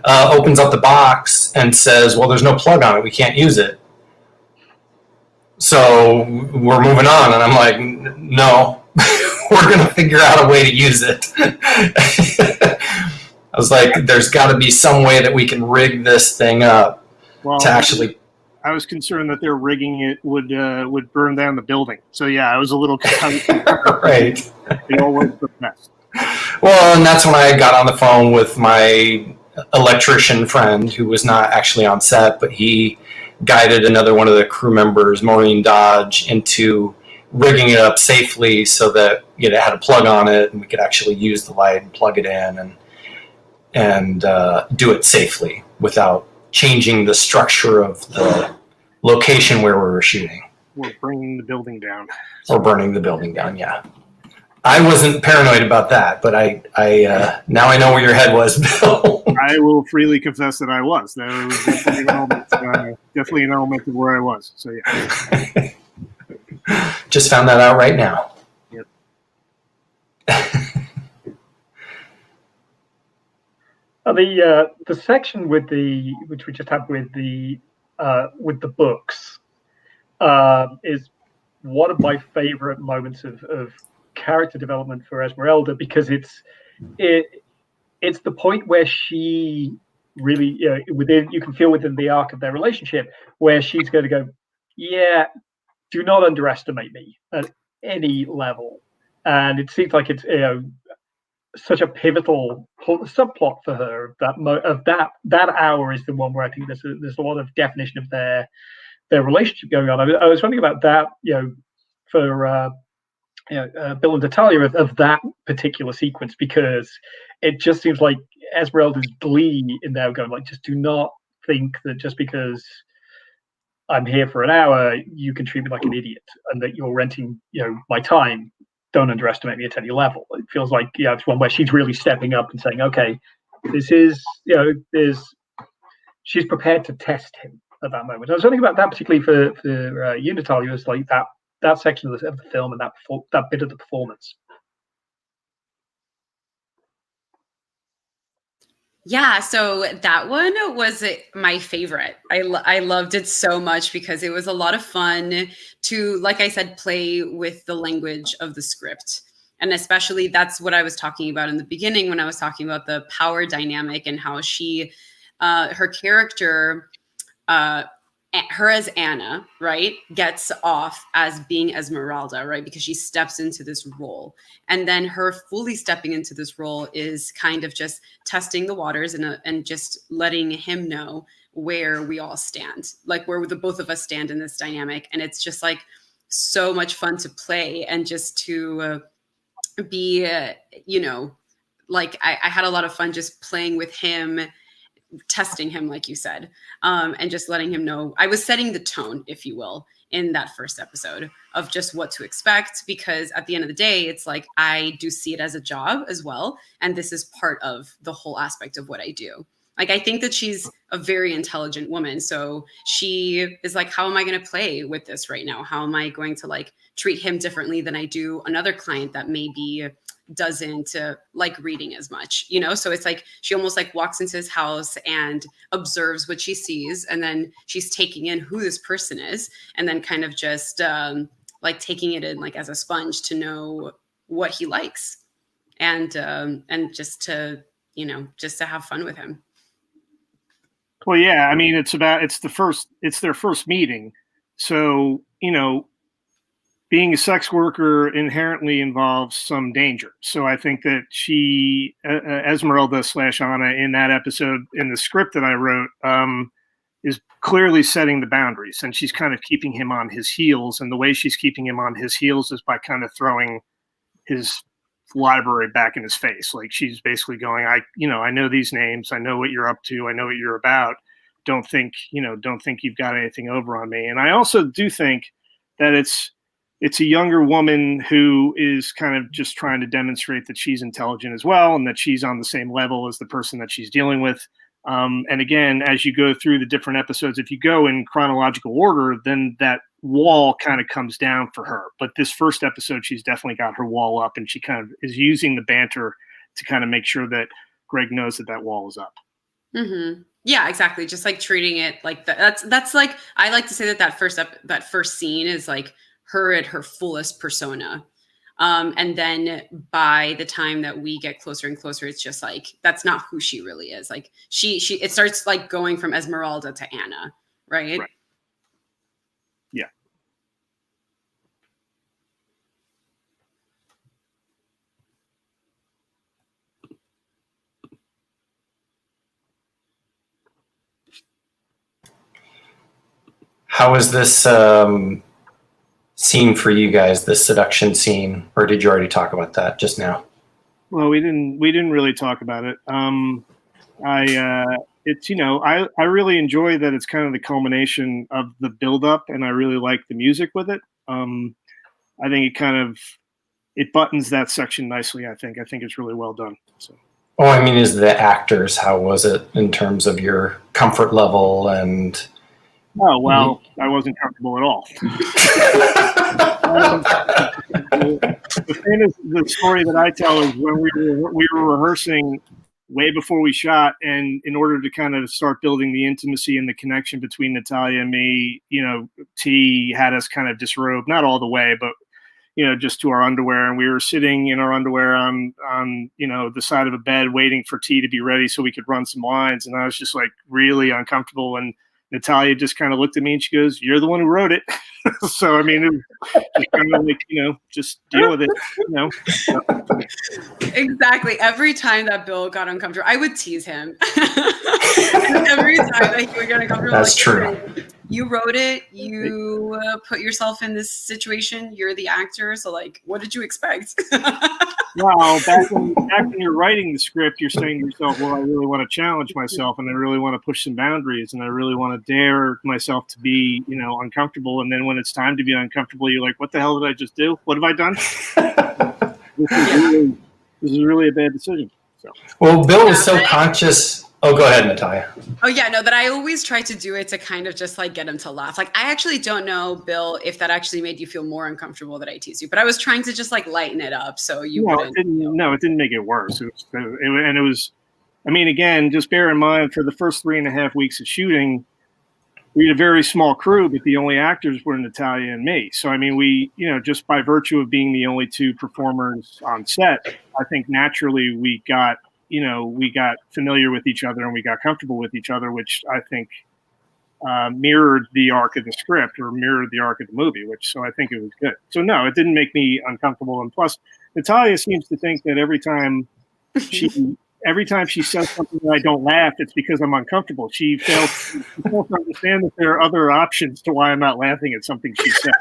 opens up the box and says, "Well, there's no plug on it. We can't use it. So we're moving on." And I'm like, "No, we're going to figure out a way to use it." I was like, there's got to be some way that we can rig this thing up to actually. I was concerned that their rigging it would burn down the building. So yeah, I was a little right. It all worked for the best. Well, and that's when I got on the phone with my electrician friend, who was not actually on set, but he guided another one of the crew members, Maureen Dodge, into rigging it up safely so that it had a plug on it and we could actually use the light and plug it in and do it safely without changing the structure of the location where we were shooting. Or bringing the building down. Or burning the building down, yeah. I wasn't paranoid about that, but I now I know where your head was, Bill. I will freely confess that I was. There was definitely an element of where I was. So yeah. Just found that out right now. Yep. The section which we just had with the books is one of my favorite moments of character development for Esmeralda, because it's the point where she really, you can feel within the arc of their relationship where she's going to go, yeah, do not underestimate me at any level. And it seems like it's such a pivotal subplot for her. That hour is the one where I think there's a lot of definition of their relationship going on. I was wondering about that, for Bill and Natalia of that particular sequence, because it just seems like Esmeralda's glee in there, going like, just do not think that just because I'm here for an hour, you can treat me like an idiot, and that you're renting, my time. Don't underestimate me at any level. It feels like, it's one where she's really stepping up and saying, okay, this is, she's prepared to test him at that moment. I was thinking about that particularly for you, Natalia, was like that section of the film and that bit of the performance. Yeah, so that one was my favorite. I loved it so much because it was a lot of fun to, like I said, play with the language of the script. And especially that's what I was talking about in the beginning when I was talking about the power dynamic and how she, her character, her as Anna, right, gets off as being Esmeralda, right, because she steps into this role. And then her fully stepping into this role is kind of just testing the waters and just letting him know where we all stand, like where the both of us stand in this dynamic. And it's just like so much fun to play and just to be, like I had a lot of fun just playing with him, testing him, like you said, and just letting him know. I was setting the tone, if you will, in that first episode of just what to expect, because at the end of the day, it's like I do see it as a job as well. And this is part of the whole aspect of what I do. Like, I think that she's a very intelligent woman. So she is like, how am I going to play with this right now? How am I going to like treat him differently than I do another client that maybe doesn't like reading as much, So it's like she almost like walks into his house and observes what she sees, and then she's taking in who this person is, and then kind of just like taking it in like as a sponge to know what he likes, and just to just to have fun with him. Well, yeah, I mean, it's their first meeting, so being a sex worker inherently involves some danger. So I think that she, Esmeralda / Anna, in that episode, in the script that I wrote, is clearly setting the boundaries, and she's kind of keeping him on his heels. And the way she's keeping him on his heels is by kind of throwing his library back in his face. Like, she's basically going, I know these names. I know what you're up to. I know what you're about. Don't think you've got anything over on me. And I also do think that it's a younger woman who is kind of just trying to demonstrate that she's intelligent as well, and that she's on the same level as the person that she's dealing with. And again, as you go through the different episodes, if you go in chronological order, then that wall kind of comes down for her. But this first episode, she's definitely got her wall up, and she kind of is using the banter to kind of make sure that Greg knows that wall is up. Mm-hmm. Yeah, exactly. Just like treating it like that. That's like, I like to say that that first scene is like her at her fullest persona. And then by the time that we get closer and closer, it's just like, that's not who she really is. Like it starts like going from Esmeralda to Anna, right? Yeah. How is this scene for you guys, this seduction scene, or did you already talk about that just now? Well, we didn't really talk about it. It's I really enjoy that it's kind of the culmination of the build-up, and I really like the music with it. I think it buttons that section nicely. I think it's really well done. So. Oh, I mean, is the actors, how was it in terms of your comfort level and? Oh, well, I wasn't comfortable at all. The story that I tell is when we were rehearsing way before we shot, and in order to kind of start building the intimacy and the connection between Natalia and me, T had us kind of disrobe, not all the way, but just to our underwear, and we were sitting in our underwear on the side of a bed waiting for T to be ready so we could run some lines, and I was just like really uncomfortable, and Natalia just kind of looked at me and she goes, "You're the one who wrote it." So, I mean, it was kind of like, just deal with it, Exactly. Every time that Bill got uncomfortable, I would tease him. And every time that he would get uncomfortable, that's true. you wrote it, you put yourself in this situation, you're the actor, so like, what did you expect? Well, back when you're writing the script, you're saying to yourself, well, I really want to challenge myself, and I really want to push some boundaries, and I really want to dare myself to be, uncomfortable. And then when it's time to be uncomfortable, you're like, what the hell did I just do? What have I done? This is really a bad decision. So. Well, Bill was so conscious. Oh, go ahead, Natalia. Oh yeah, no, that I always try to do it to kind of just like get him to laugh. Like I actually don't know, Bill, if that actually made you feel more uncomfortable that I teased you, but I was trying to just like lighten it up so you wouldn't. It didn't make it worse. It was, I mean, again, just bear in mind for the first 3.5 weeks of shooting, we had a very small crew, but the only actors were Natalia and me. So, I mean, we, just by virtue of being the only two performers on set, I think naturally we got familiar with each other and we got comfortable with each other, which I think mirrored the arc of the script or mirrored the arc of the movie, so I think it was good. So no, it didn't make me uncomfortable. And plus, Natalia seems to think that every time she says something that I don't laugh, it's because I'm uncomfortable. She fails to understand that there are other options to why I'm not laughing at something she said.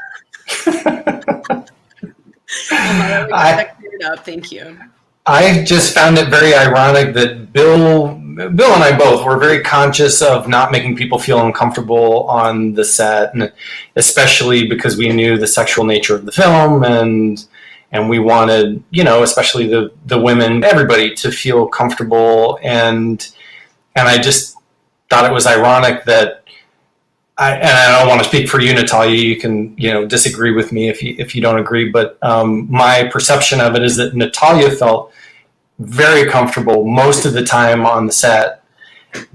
That cleared up. Thank you. I just found it very ironic that Bill and I both were very conscious of not making people feel uncomfortable on the set, and especially because we knew the sexual nature of the film, and we wanted, especially the women, everybody to feel comfortable, and I just thought it was ironic that and I don't want to speak for you, Natalia. You can, disagree with me if you don't agree. But my perception of it is that Natalia felt very comfortable most of the time on the set,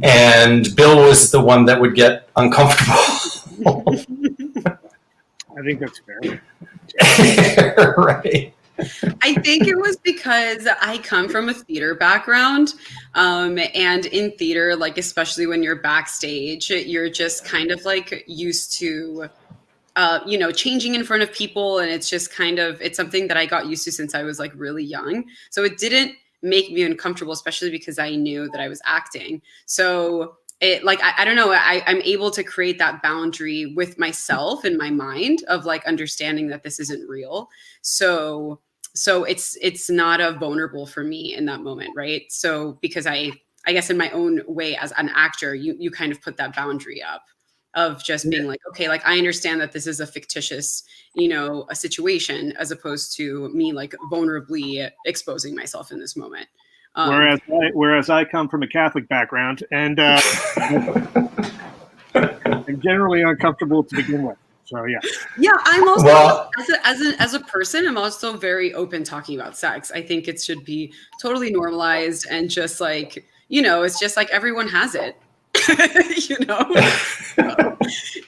and Bill was the one that would get uncomfortable. I think that's fair. Right. I think it was because I come from a theater background, and in theater, like especially when you're backstage, you're just kind of like used to, changing in front of people, and it's just it's something that I got used to since I was like really young. So it didn't make me uncomfortable, especially because I knew that I was acting. So it I don't know, I'm able to create that boundary with myself in my mind of like understanding that this isn't real. So it's not a vulnerable for me in that moment, right? So because I guess in my own way as an actor, you kind of put that boundary up of just being like, okay, like I understand that this is a fictitious, a situation, as opposed to me like vulnerably exposing myself in this moment. Whereas I come from a Catholic background, and I'm generally uncomfortable to begin with. So yeah. Yeah, I'm also as a person, I'm also very open talking about sex. I think it should be totally normalized and just like, it's just like everyone has it.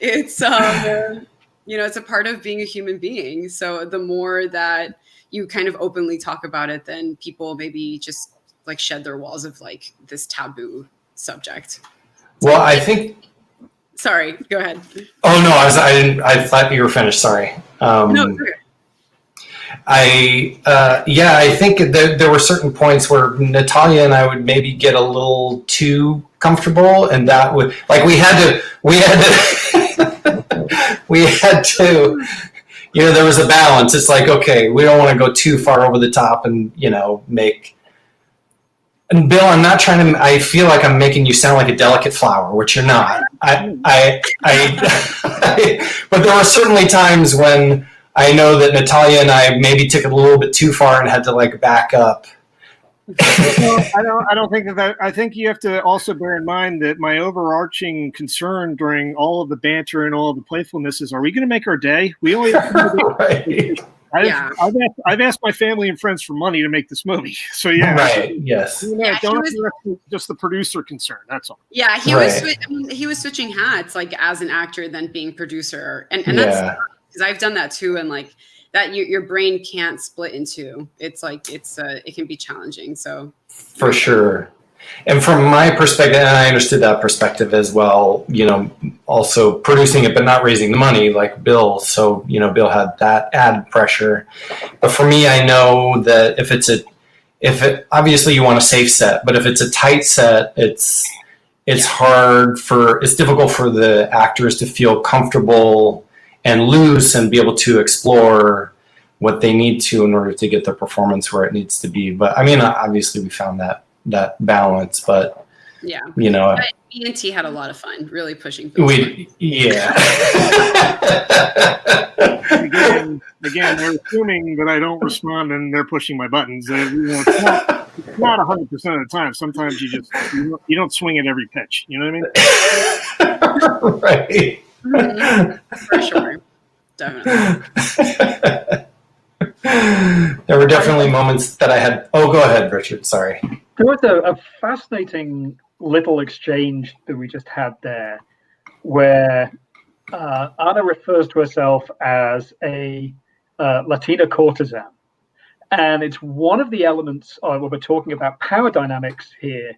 It's it's a part of being a human being. So the more that you kind of openly talk about it, then people maybe just like shed their walls of like this taboo subject. Well, I think. Sorry, go ahead. Oh no, I thought you were finished. Sorry. No, it's okay. I think there were certain points where Natalia and I would maybe get a little too comfortable, and that would we had to there was a balance. It's like, okay, we don't want to go too far over the top and make. And Bill, I'm not trying to. I feel like I'm making you sound like a delicate flower, which you're not. But there were certainly times when I know that Natalia and I maybe took it a little bit too far and had to like back up. I don't think that. I think you have to also bear in mind that my overarching concern during all of the banter and all of the playfulness is: are we going to make our day? We only have Right. I've asked my family and friends for money to make this movie. So yeah. Right. Yes. Don't just the producer concern. That's all. Yeah, he was switching hats like as an actor, then being producer, and that's because I've done that too, and like that your brain can't split in two. It's like it can be challenging. So for sure. And from my perspective, and I understood that perspective as well, also producing it, but not raising the money like Bill. So, Bill had that added pressure. But for me, I know that obviously you want a safe set, but if it's a tight set, it's difficult for the actors to feel comfortable and loose and be able to explore what they need to in order to get the performance where it needs to be. But I mean, obviously we found that balance, but Yeah. you know, But E&T had a lot of fun, really pushing things. yeah. Again, they're assuming that I don't respond and they're pushing my buttons. It's not 100% of the time. Sometimes you don't swing at every pitch. You know what I mean? Right. Mm-hmm. For sure. Definitely. There were definitely moments that I had. Oh, go ahead, Richard. Sorry. There was a fascinating little exchange that we just had there, where Anna refers to herself as a Latina courtesan. And it's one of the elements when we're talking about power dynamics here,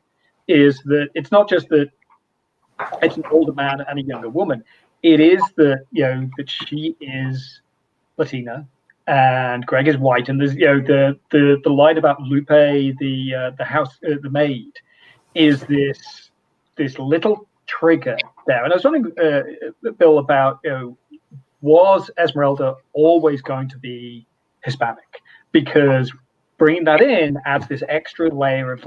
is that it's not just that it's an older man and a younger woman. It is that, that she is Latina and Greg is white. And there's, the line about Lupe, the house, the maid, is this little trigger there. And I was wondering, Bill, about, was Esmeralda always going to be Hispanic? Because bringing that in adds this extra layer of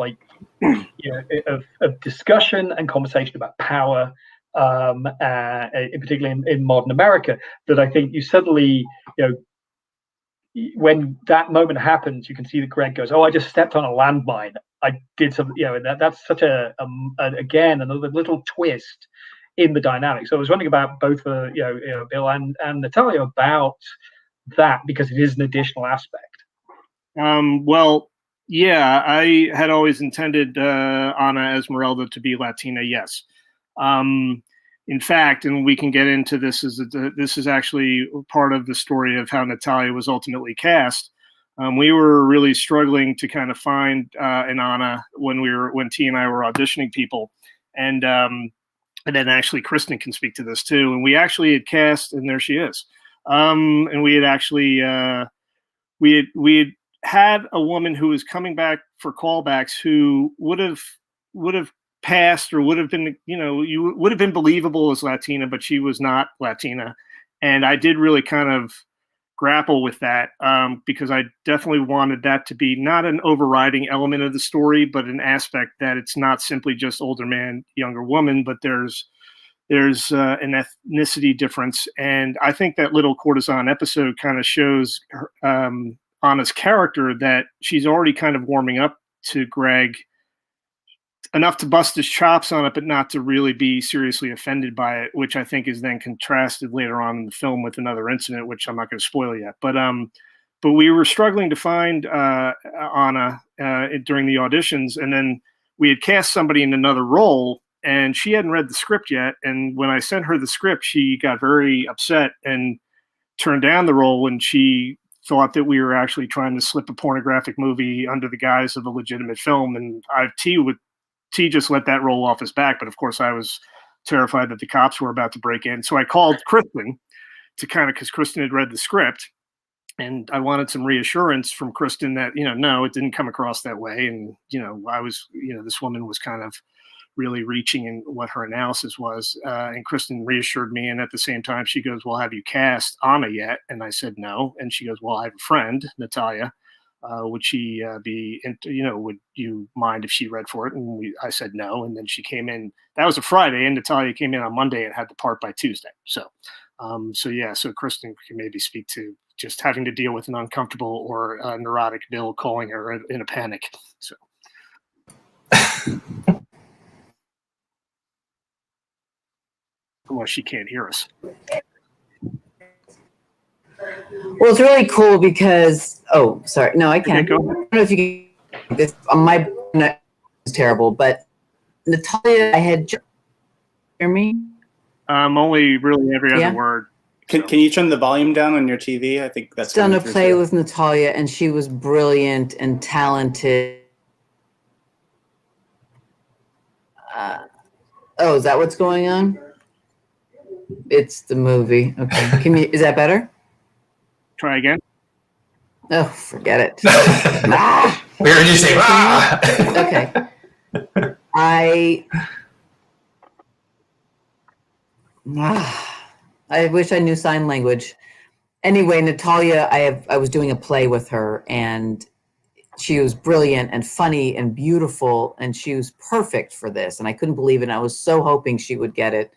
of discussion and conversation about power, particularly in modern America, that I think you suddenly, when that moment happens, you can see that Greg goes, "Oh, I just stepped on a landmine. I did something," that's such again, another little twist in the dynamic. So I was wondering about both, Bill and Natalia about that, because it is an additional aspect. Well, yeah, I had always intended Ana Esmeralda to be Latina. Yes. In fact, and we can get into this, this is actually part of the story of how Natalia was ultimately cast. We were really struggling to kind of find an Ana when T and I were auditioning people, and then actually Kristen can speak to this too. And we actually had cast, and there she is. And we had actually we had a woman who was coming back for callbacks who would have passed, or would have been, you would have been believable as Latina, but she was not Latina. And I did really kind of grapple with that, because I definitely wanted that to be not an overriding element of the story, but an aspect that it's not simply just older man, younger woman, but there's an ethnicity difference. And I think that little courtesan episode kind of shows Anna's character, that she's already kind of warming up to Greg enough to bust his chops on it, but not to really be seriously offended by it, which I think is then contrasted later on in the film with another incident, which I'm not going to spoil yet. But we were struggling to find Anna during the auditions, and then we had cast somebody in another role, and she hadn't read the script yet. And when I sent her the script, she got very upset and turned down the role, and she thought that we were actually trying to slip a pornographic movie under the guise of a legitimate film. And T just let that roll off his back. But of course, I was terrified that the cops were about to break in. So I called Kristen because Kristen had read the script, and I wanted some reassurance from Kristen that, no, it didn't come across that way. And, this woman was kind of really reaching in what her analysis was. And Kristen reassured me. And at the same time, she goes, "Well, have you cast Anna yet?" And I said, "No." And she goes, "Well, I have a friend, Natalia. Would she would you mind if she read for it?" And I said no. And then she came in. That was a Friday, and Natalia came in on Monday and had the part by Tuesday. So Kristen can maybe speak to just having to deal with an uncomfortable or neurotic Bill calling her in a panic. So. Unless she can't hear us. Well, it's really cool because, sorry. No, I can't. Okay, I don't know if you can, this, my internet is terrible, but Natalia, I had, hear me? Only really every other word. Can you turn the volume down on your TV? I think that's done a play with Natalia, and she was brilliant and talented. Is that what's going on? It's the movie. Okay. Is that better? Try again. Oh, forget it. We heard you say, "Ah!" Okay. I I wish I knew sign language. Anyway, Natalia, I was doing a play with her, and she was brilliant and funny and beautiful, and she was perfect for this. And I couldn't believe it. And I was so hoping she would get it.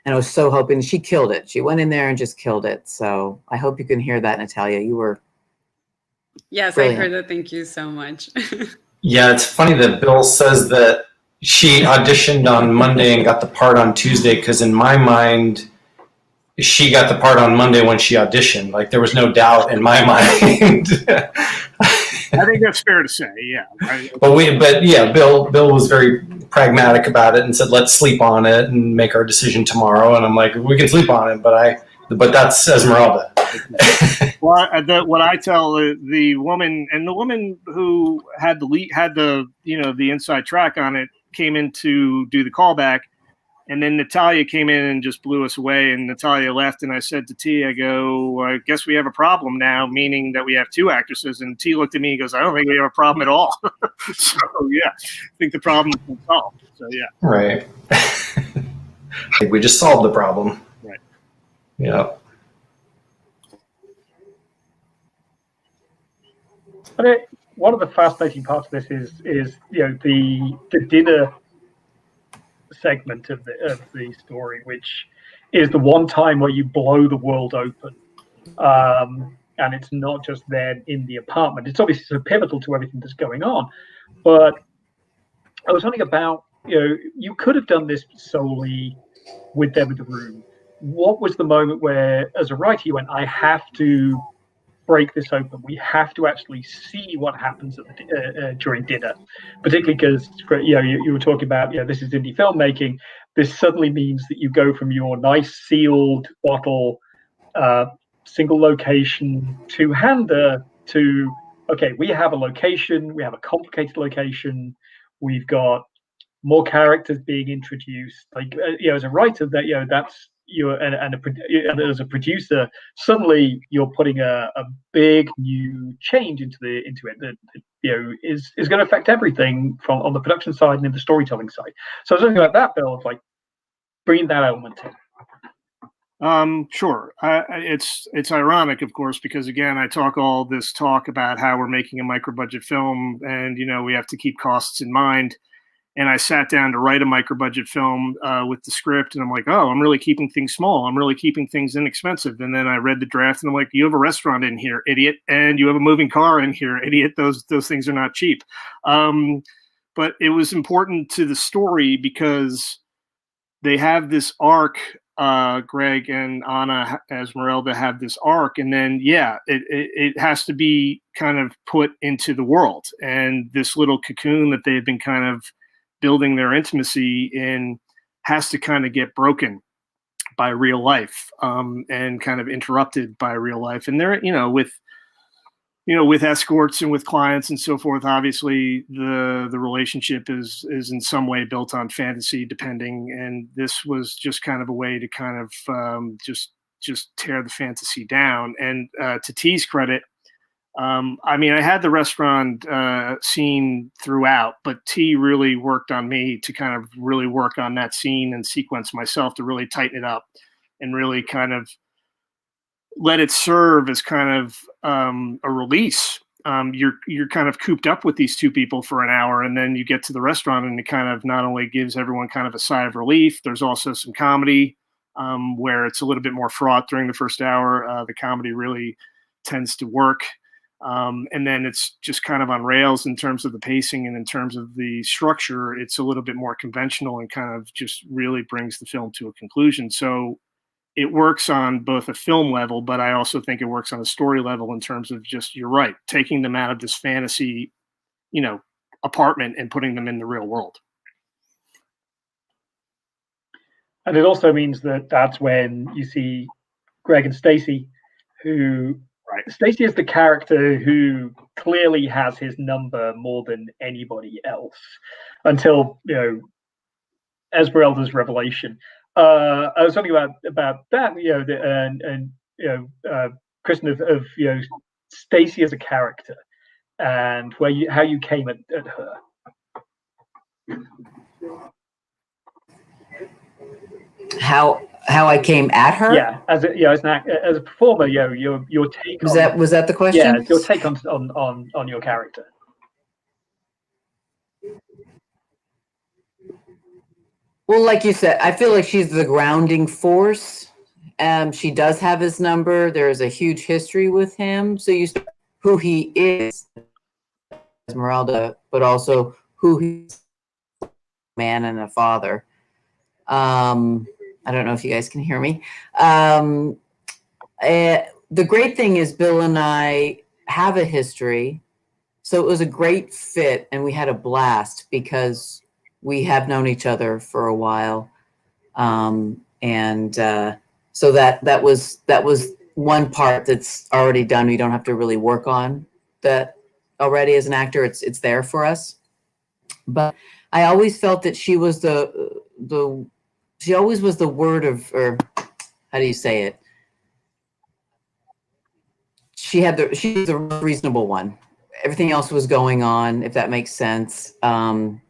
And I was so hoping she killed it. She went in there and just killed it. So I hope you can hear that, Natalia. You were Yes, brilliant. I heard that. Thank you so much. Yeah, it's funny that Bill says that she auditioned on Monday and got the part on Tuesday, because in my mind, she got the part on Monday when she auditioned. Like, there was no doubt in my mind. I think that's fair to say. Yeah. But yeah, Bill was very pragmatic about it and said, let's sleep on it and make our decision tomorrow. And I'm like, we can sleep on it, but that's Esmeralda. Well, what I tell the woman who had the inside track on it came in to do the callback, and then Natalia came in and just blew us away. And Natalia left, and I said to T, I go, I guess we have a problem now, meaning that we have two actresses. And T looked at me and goes, I don't think we have a problem at all. So yeah, I think the problem's been solved. So yeah, right. I think we just solved the problem. Right. Yeah. One of the fascinating parts of this is the dinner segment of the story, which is the one time where you blow the world open, and it's not just them in the apartment. It's obviously so pivotal to everything that's going on. But I was wondering about, you could have done this solely with them in the room. What was the moment where, as a writer, you went, I have to break this open. We have to actually see what happens at during dinner, particularly because you were talking about this is indie filmmaking. This suddenly means that you go from your nice sealed bottle, single location to Handa to okay, we have a location, we have a complicated location, we've got more characters being introduced. Like as a writer, that's and as a producer, suddenly you're putting a big new change into it that is going to affect everything from on the production side and in the storytelling side. So I was thinking about that, Bill, of like bringing that element in. Sure. It's ironic, of course, because again, I talk all this talk about how we're making a micro budget film, and we have to keep costs in mind. And I sat down to write a micro budget film with the script, and I'm like, oh, I'm really keeping things small. I'm really keeping things inexpensive. And then I read the draft, and I'm like, you have a restaurant in here, idiot, and you have a moving car in here, idiot. Those things are not cheap. But it was important to the story because they have this arc. Greg and Anna Esmeralda have this arc, and then it has to be kind of put into the world, and this little cocoon that they've been kind of building their intimacy in has to kind of get broken by real life, and kind of interrupted by real life. And they're with escorts and with clients and so forth, obviously the relationship is in some way built on fantasy, depending. And this was just kind of a way to kind of just tear the fantasy down. And to T's credit, I mean, I had the restaurant scene throughout, but T really worked on me to kind of really work on that scene and sequence myself to really tighten it up and really kind of let it serve as kind of a release. You're kind of cooped up with these two people for an hour, and then you get to the restaurant, and it kind of not only gives everyone kind of a sigh of relief. There's also some comedy where it's a little bit more fraught during the first hour. The comedy really tends to work. And then it's just kind of on rails in terms of the pacing, and in terms of the structure, it's a little bit more conventional and kind of just really brings the film to a conclusion. So it works on both a film level, but I also think it works on a story level in terms of just, you're right, taking them out of this fantasy, apartment and putting them in the real world. And it also means that that's when you see Greg and Stacy, who Stacy is the character who clearly has his number more than anybody else until Esmeralda's revelation. I was talking about that, Kristen, of Stacy as a character and how you came at her. How I came at her? Yeah, as a, as a performer, your take Was on, that the question? yeah, your take on your character. Well, like you said, I feel like she's the grounding force. She does have his number. There is a huge history with him. So you see who he is, Esmeralda, but also who he's a man and a father. I don't know if you guys can hear me. The great thing is Bill and I have a history. So it was a great fit and we had a blast because we have known each other for a while. So that was one part that's already done. We don't have to really work on that already as an actor. It's there for us. But I always felt that she was she always was the word of, or how do you say it? She was the reasonable one. Everything else was going on, if that makes sense. And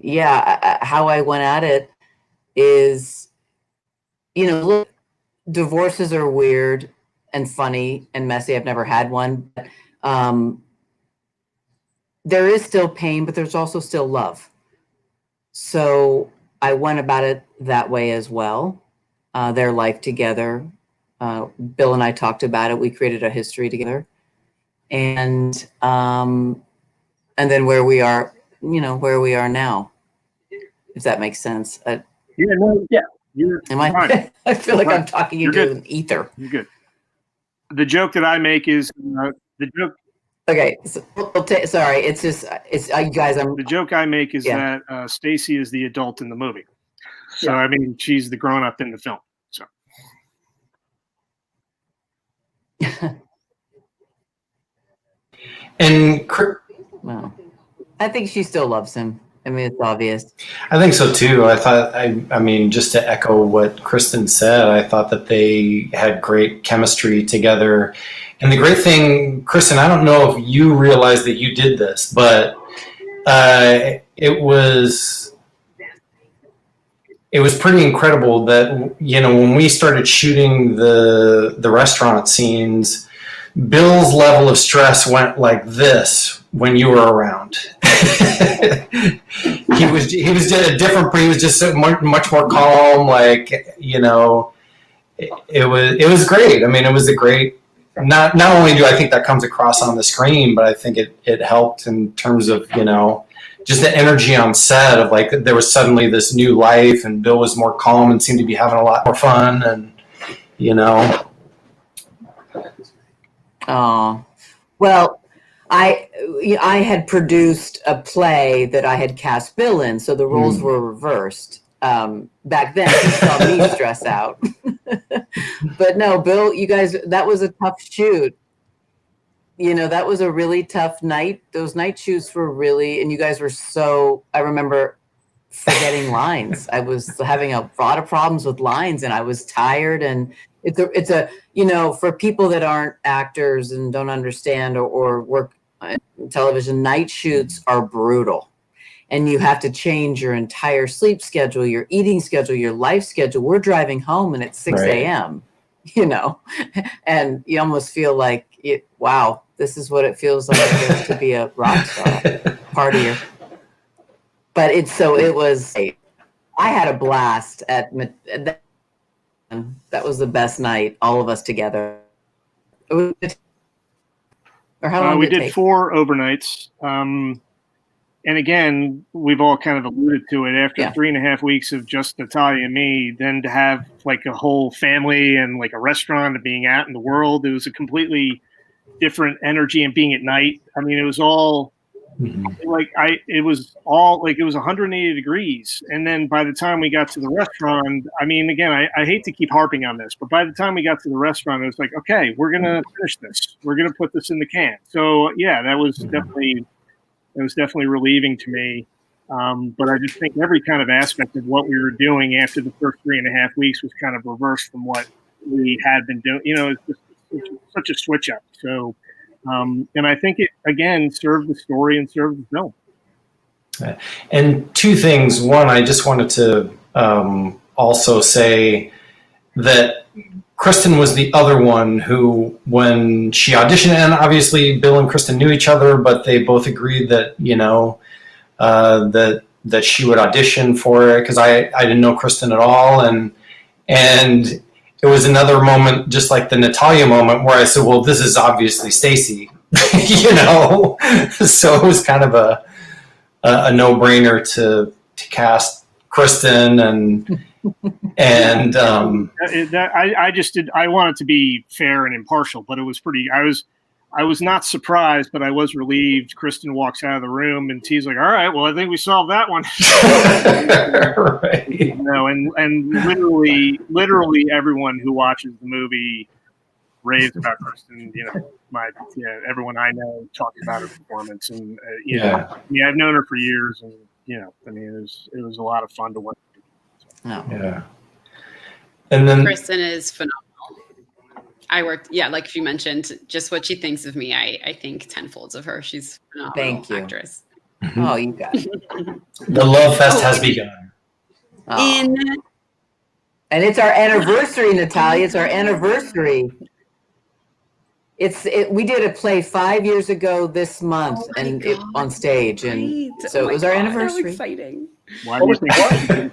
yeah, how I went at it is, look, divorces are weird and funny and messy. I've never had one. But, there is still pain, but there's also still love. So I went about it that way as well. Their life together. Bill and I talked about it. We created a history together. And then where we are now, if that makes sense. Yeah, no, yeah. Am I? Fine. I feel like Fine. I'm talking You're into good. an ether. You're good. The joke that I make is the joke. Okay, so, sorry. It's just you guys. The joke I make is Yeah. that Stacy is the adult in the movie. So Yeah. I mean, she's the grown up in the film. So And Well, I think she still loves him. I mean, it's obvious. I think so too. I mean, just to echo what Kristen said, I thought that they had great chemistry together. And the great thing, Kristen, I don't know if you realized that you did this, but it was pretty incredible that, when we started shooting the restaurant scenes, Bill's level of stress went like this when you were around. he was just a different. He was just much more calm. Like, it was great. I mean, it was a great. Not only do I think that comes across on the screen, but I think it helped in terms of just the energy on set of like there was suddenly this new life, and Bill was more calm and seemed to be having a lot more fun, and Oh, well, I had produced a play that I had cast Bill in, so the roles were reversed. Back then, he saw me stress out. But no, Bill, you guys, that was a tough shoot. That was a really tough night. Those night shoots were really, and you guys were I remember forgetting lines. I was having a lot of problems with lines and I was tired, and it's a for people that aren't actors and don't understand or work on television, night shoots are brutal. And you have to change your entire sleep schedule, your eating schedule, your life schedule. We're driving home and it's 6 a.m., and you almost feel like, wow, this is what it feels like to be a rock star, partier. But I had a blast that was the best night, all of us together. Or how long we did it did take? 4 overnights. And again, we've all kind of alluded to it. After 3.5 weeks of just Natalia and me, then to have like a whole family and like a restaurant and being out in the world, it was a completely different energy. And being at night, I mean, it was all it was 180 degrees. And then by the time we got to the restaurant, I mean, again, I hate to keep harping on this, but by the time we got to the restaurant, it was like, okay, we're going to finish this. We're going to put this in the can. So yeah, that was definitely relieving to me. But I just think every kind of aspect of what we were doing after the first 3.5 weeks was kind of reversed from what we had been doing. It's just such a switch up. So, and I think it, again, served the story and served the film. And 2 things. One, I just wanted to also say that Kristen was the other one who, when she auditioned, and obviously Bill and Kristen knew each other, but they both agreed that, that she would audition for it, because I didn't know Kristen at all. And it was another moment, just like the Natalia moment, where I said, well, this is obviously Stacy, So it was kind of a no-brainer to cast Kristen I wanted to be fair and impartial, but it was pretty. I was not surprised, but I was relieved. Kristen walks out of the room, and T's like, "All right, well, I think we solved that one." Right. And literally everyone who watches the movie raves about Kristen. Everyone I know talks about her performance, and I've known her for years, and it was a lot of fun to watch. No. Yeah. And then Kristen is phenomenal. I worked, like you mentioned, just what she thinks of me, I think tenfolds of her. She's a phenomenal Thank you. actress. Oh, you got it. the love fest has begun. Oh. And it's our anniversary, Natalia. It's our anniversary. We did a play 5 years ago this month, on stage, and so it was our anniversary. How exciting! Why was the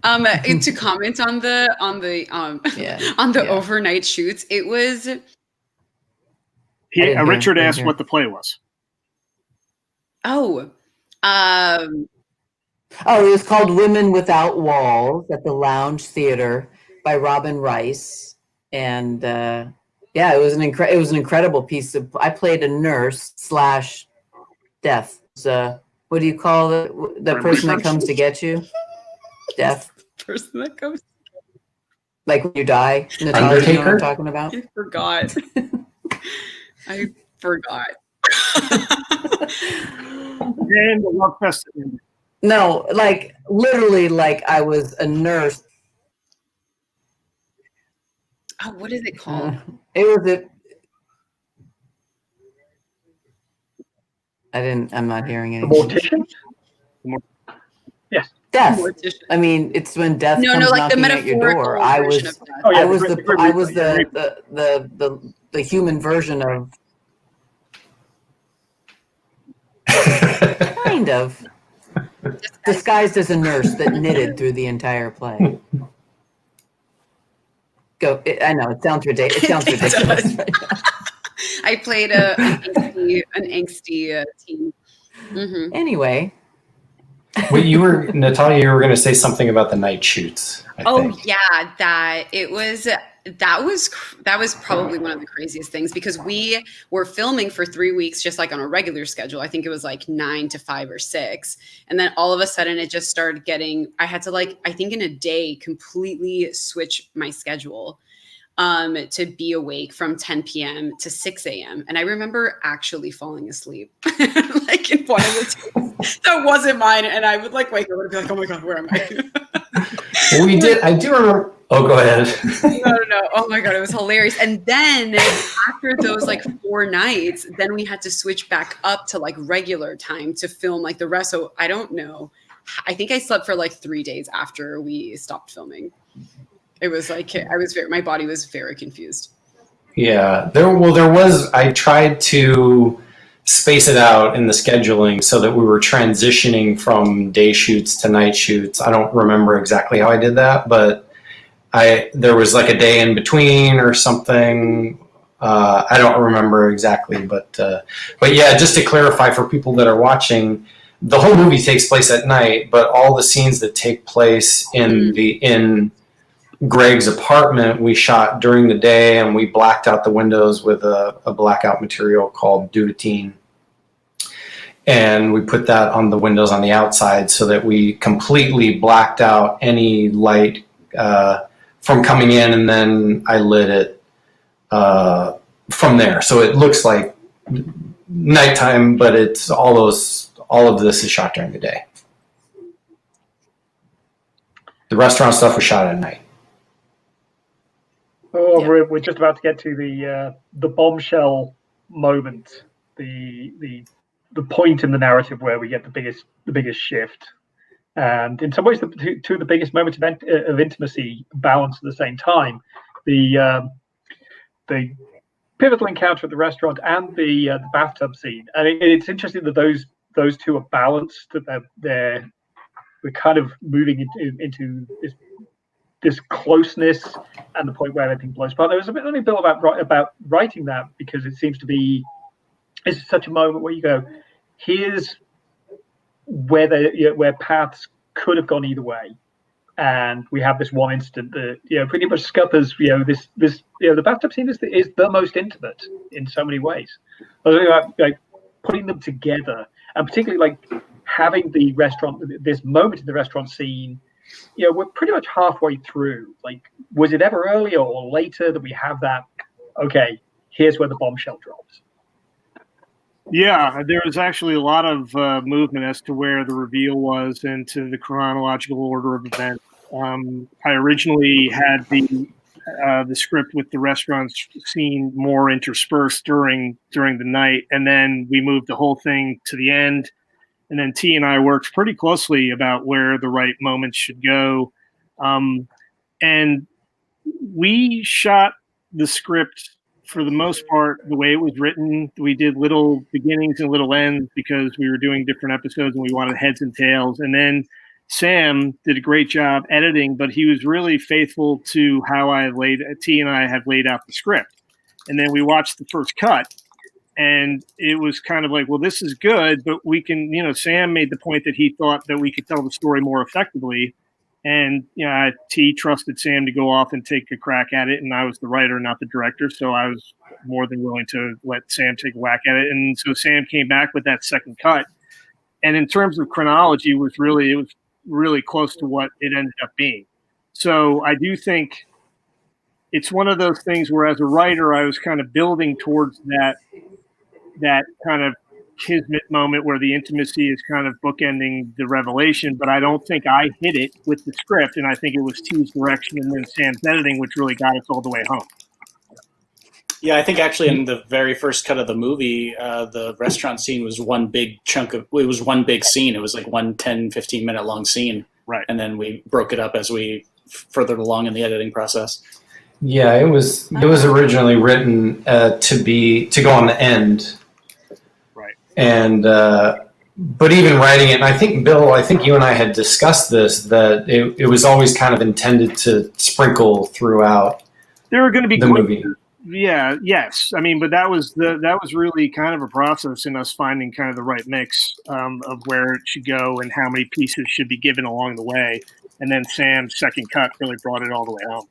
To comment on the overnight shoots, it was. Richard asked what the play was. Oh, it was called Women Without Walls at the Lounge Theater by Robin Rice, and it was an incredible piece of. I played a nurse / death. What do you call the person that comes to get you? Death. Person that comes. Like when you die, Natalia, you know what I'm talking about? I forgot. I forgot. And the love fest. No, literally, I was a nurse. Oh, what is it called? I'm not hearing The anything. mortician? Yes. Death. Mortician. I mean, it's when death comes like the knocking at your metaphorical door. I was version of death. I was the human version of kind of disguised as a nurse that knitted through the entire play. Go. I know it sounds ridiculous. It sounds ridiculous. Right now. I played an angsty teen. Mm-hmm. Anyway. Well, Natalia, you were going to say something about the night shoots. I think. Yeah, that was probably one of the craziest things, because we were filming for 3 weeks, just like on a regular schedule. I think it was like 9 to 5 or 6. And then all of a sudden it just started I had to I think in a day, completely switch my schedule to be awake from 10 p.m. to 6 a.m. And I remember actually falling asleep in one of the teams that wasn't mine. And I would wake up and be like, oh my God, where am I? Well, I do remember. Oh, go ahead. No. Oh my God, it was hilarious. And then after those 4 nights, then we had to switch back up to regular time to film the rest. So I don't know. I think I slept for 3 days after we stopped filming. It was my body was very confused. Yeah, I tried to space it out in the scheduling so that we were transitioning from day shoots to night shoots. I don't remember exactly how I did that, but there was a day in between or something. I don't remember exactly, but yeah, just to clarify for people that are watching, the whole movie takes place at night, but all the scenes that take place in Greg's apartment, we shot during the day, and we blacked out the windows with a blackout material called Dudatine. And we put that on the windows on the outside so that we completely blacked out any light from coming in, and then I lit it from there. So it looks like nighttime, but it's all of this is shot during the day. The restaurant stuff was shot at night. Oh, yeah. We're just about to get to the bombshell moment, the point in the narrative where we get the biggest shift. And in some ways, two of the biggest moments of intimacy balanced at the same time. The pivotal encounter at the restaurant and the bathtub scene. And it's interesting that those two are balanced. That we're kind of moving into this closeness and the point where everything blows apart. There was a bit only Bill about writing that, because it seems to be it's such a moment where you go, here's where paths could have gone either way, and we have this one instant that pretty much scuppers this the bathtub scene is the most intimate in so many ways. Like putting them together, and particularly like having this moment in the restaurant scene. We're pretty much halfway through. Like, was it ever earlier or later that we have that? Okay, here's where the bombshell drops. Yeah, there was actually a lot of movement as to where the reveal was and to the chronological order of events. I originally had the script with the restaurant scene more interspersed during the night, and then we moved the whole thing to the end. And then T and I worked pretty closely about where the right moments should go. And we shot the script for the most part the way it was written. We did little beginnings and little ends because we were doing different episodes and we wanted heads and tails. And then Sam did a great job editing, but he was really faithful to how T and I had laid out the script. And then we watched the first cut. And it was kind of like, well, this is good, but we can, Sam made the point that he thought that we could tell the story more effectively. And, T trusted Sam to go off and take a crack at it. And I was the writer, not the director. So I was more than willing to let Sam take a whack at it. And so Sam came back with that second cut. And in terms of chronology, it was really close to what it ended up being. So I do think it's one of those things where as a writer, I was kind of building towards that kind of kismet moment where the intimacy is kind of bookending the revelation, but I don't think I hit it with the script, and I think it was T's direction and then Sam's editing which really got us all the way home. Yeah, I think actually in the very first cut of the movie, the restaurant scene was one big one big scene. It was like 15 minute long scene. Right. And then we broke it up as we furthered along in the editing process. Yeah, it was originally written to go on the end. And but even writing it, and I think Bill, you and I had discussed this, that it was always kind of intended to sprinkle throughout. There were going to be the movie. Yeah, yes. I mean, but that was really kind of a process in us finding kind of the right mix of where it should go and how many pieces should be given along the way. And then Sam's second cut really brought it all the way home.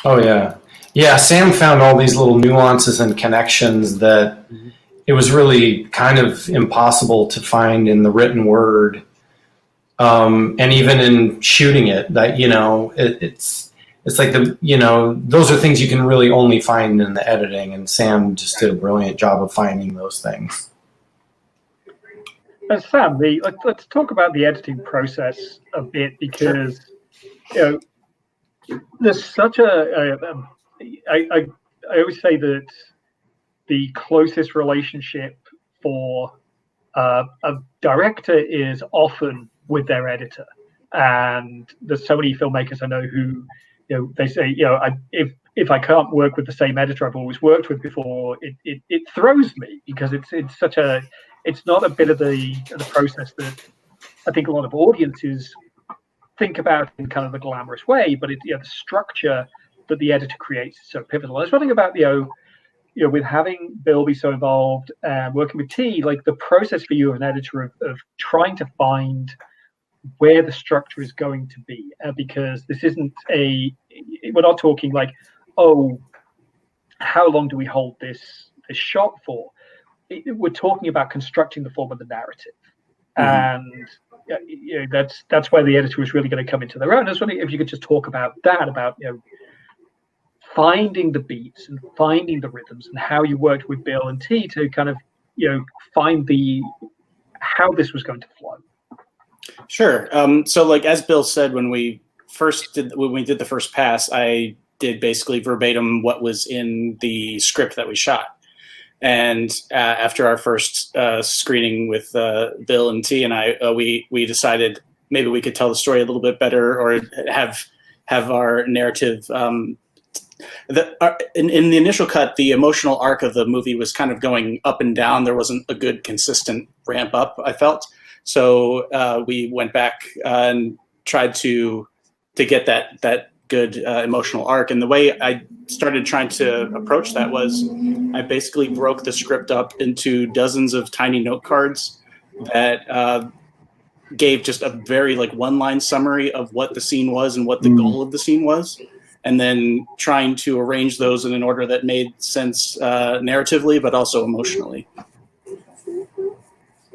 Oh yeah, yeah. Sam found all these little nuances and connections that. Mm-hmm. It was really kind of impossible to find in the written word, and even in shooting it. That it's like those are things you can really only find in the editing, and Sam just did a brilliant job of finding those things. Sam, let's talk about the editing process a bit, because there's such I always say that the closest relationship for a director is often with their editor, and there's so many filmmakers I know who, they say, if I can't work with the same editor I've always worked with before, it throws me, because it's not a bit of the process that I think a lot of audiences think about in kind of a glamorous way, but the structure that the editor creates is so pivotal. There's something about with having Bill be so involved and working with T, like the process for you as an editor of trying to find where the structure is going to be, because this isn't we're not talking like, oh, how long do we hold this shot for? We're talking about constructing the form of the narrative. Mm-hmm. And that's where the editor is really going to come into their own. I was wondering if you could just talk about that, about finding the beats and finding the rhythms, and how you worked with Bill and T to kind of find how this was going to flow. Sure. So like as Bill said, when we did the first pass, I did basically verbatim what was in the script that we shot. And after our first screening with Bill and T and I, we decided maybe we could tell the story a little bit better, or have our narrative. In the initial cut, the emotional arc of the movie was kind of going up and down. There wasn't a good consistent ramp up, I felt. So we went back and tried to get that good emotional arc. And the way I started trying to approach that was I basically broke the script up into dozens of tiny note cards that gave just a very one-line summary of what the scene was and what the goal of the scene was, and then trying to arrange those in an order that made sense narratively but also emotionally.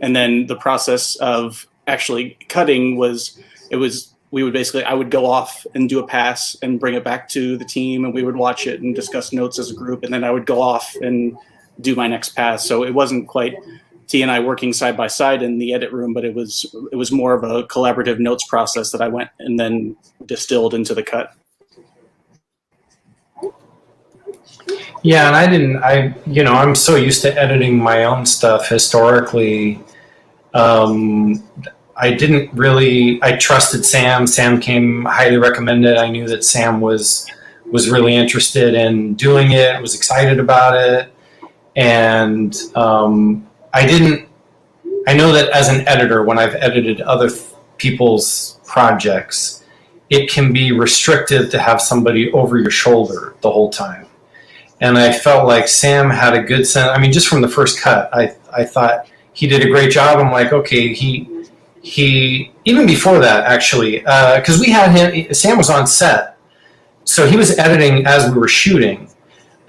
And then the process of actually cutting I would go off and do a pass and bring it back to the team, and we would watch it and discuss notes as a group, and then I would go off and do my next pass. So it wasn't quite T and I working side by side in the edit room, but it was more of a collaborative notes process that I went and then distilled into the cut. Yeah, and I'm so used to editing my own stuff historically. I trusted Sam. Sam came highly recommended. I knew that Sam was really interested in doing it, was excited about it. And I know that as an editor, when I've edited other people's projects, it can be restrictive to have somebody over your shoulder the whole time. And I felt like Sam had a good sense. I mean, just from the first cut, I thought he did a great job. I'm like, okay, he even before that, actually, because we had him, Sam was on set, so he was editing as we were shooting.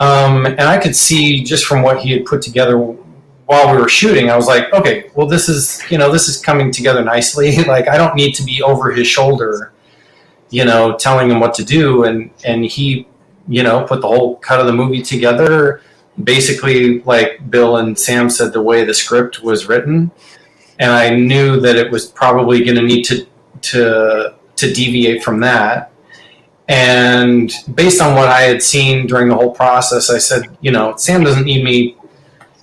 And I could see just from what he had put together while we were shooting, I was like, okay, well, this is coming together nicely. Like, I don't need to be over his shoulder, telling him what to do. And he, put the whole cut of the movie together, basically like Bill and Sam said, the way the script was written. And I knew that it was probably going to need to deviate from that. And based on what I had seen during the whole process, I said, Sam doesn't need me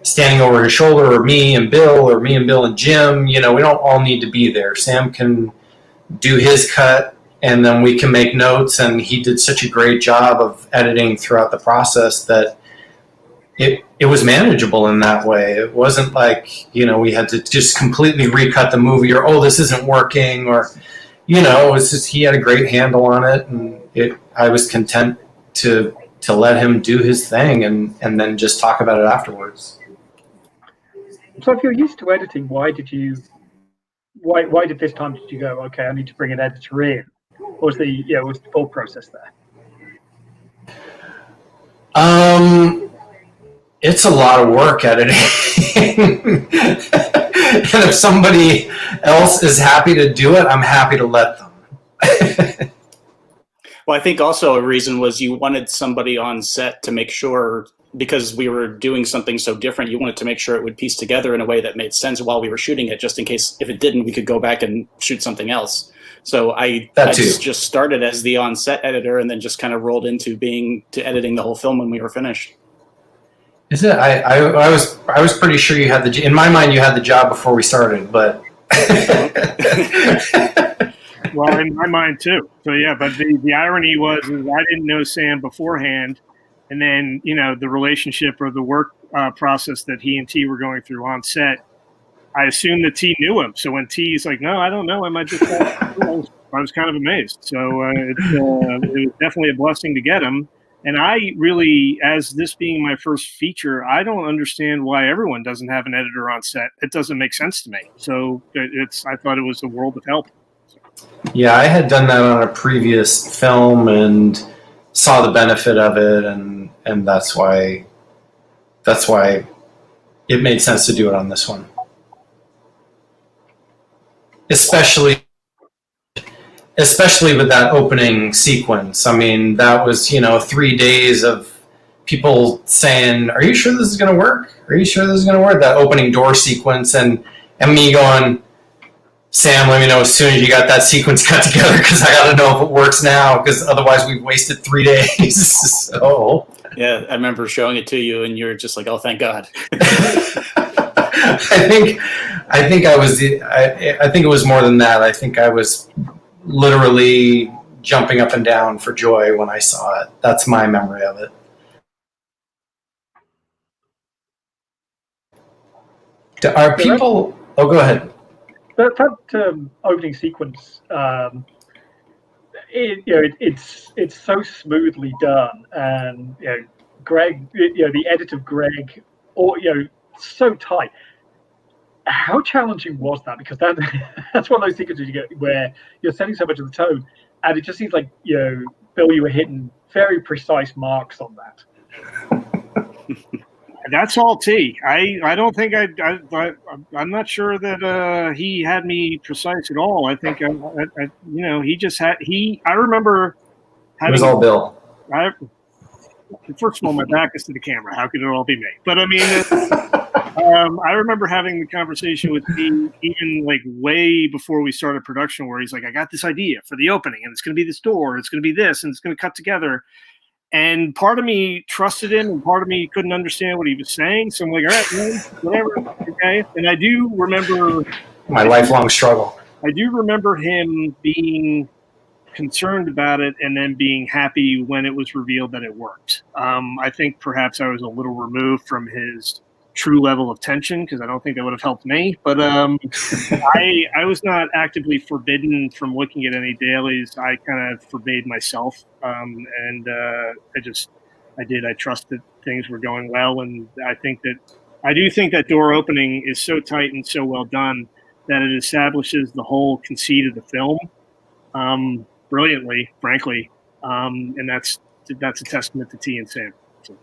standing over his shoulder, or me and Bill, or me and Bill and Jim. We don't all need to be there. Sam can do his cut, and then we can make notes. And he did such a great job of editing throughout the process that it was manageable in that way. It wasn't like, we had to just completely recut the movie, or, oh, this isn't working, or, it was just, he had a great handle on it, and I was content to let him do his thing and then just talk about it afterwards. So if you're used to editing, why did this time did you go, okay, I need to bring an editor in? What was the full process there? It's a lot of work editing. And if somebody else is happy to do it, I'm happy to let them. Well, I think also a reason was you wanted somebody on set to make sure, because we were doing something so different, you wanted to make sure it would piece together in a way that made sense while we were shooting it, just in case if it didn't, we could go back and shoot something else. So I just started as the on-set editor and then just kind of rolled into editing the whole film when we were finished. Is it? I was pretty sure you had in my mind you had the job before we started, but well, in my mind too. So yeah, but the irony was I didn't know Sam beforehand, and then the relationship or the work process that he and T were going through on set, I assumed that T knew him. So when T's like, no, I don't know, I might just I was kind of amazed. So it was definitely a blessing to get him. And I really, as this being my first feature, I don't understand why everyone doesn't have an editor on set. It doesn't make sense to me. So I thought it was a world of help. Yeah, I had done that on a previous film and saw the benefit of it, and that's why it made sense to do it on this one. Especially with that opening sequence. I mean, that was, 3 days of people saying, are you sure this is going to work? Are you sure this is going to work? That opening door sequence, and me going, Sam, let me know as soon as you got that sequence cut together, because I got to know if it works now, because otherwise we've wasted 3 days. So yeah, I remember showing it to you, and you were just like, oh, thank God. I think it was more than that. I think I was literally jumping up and down for joy when I saw it. That's my memory of it. Are people? Oh, go ahead. That opening sequence, it's so smoothly done, and Greg, the edit of Greg, or so tight. How challenging was that? Because that's one of those sequences you get where you're setting so much of the tone, and it just seems like Bill, you were hitting very precise marks on that. That's all T. I don't think I'm not sure that he had me precise at all. I think he just had I remember having. It was all Bill. First of all, my back is to the camera. How could it all be me? But I mean, I remember having the conversation with Steve even like way before we started production, where he's like, "I got this idea for the opening, and it's going to be this door, it's going to be this, and it's going to cut together." And part of me trusted him, and part of me couldn't understand what he was saying. So I'm like, all right, man, whatever, okay. And I do remember my lifelong struggle. I do remember him being concerned about it and then being happy when it was revealed that it worked. I think perhaps I was a little removed from his true level of tension because I don't think that would have helped me. But I was not actively forbidden from looking at any dailies. I kind of forbade myself, and I trusted things were going well, and I do think that door opening is so tight and so well done that it establishes the whole conceit of the film brilliantly, frankly, and that's a testament to T and Sam. So.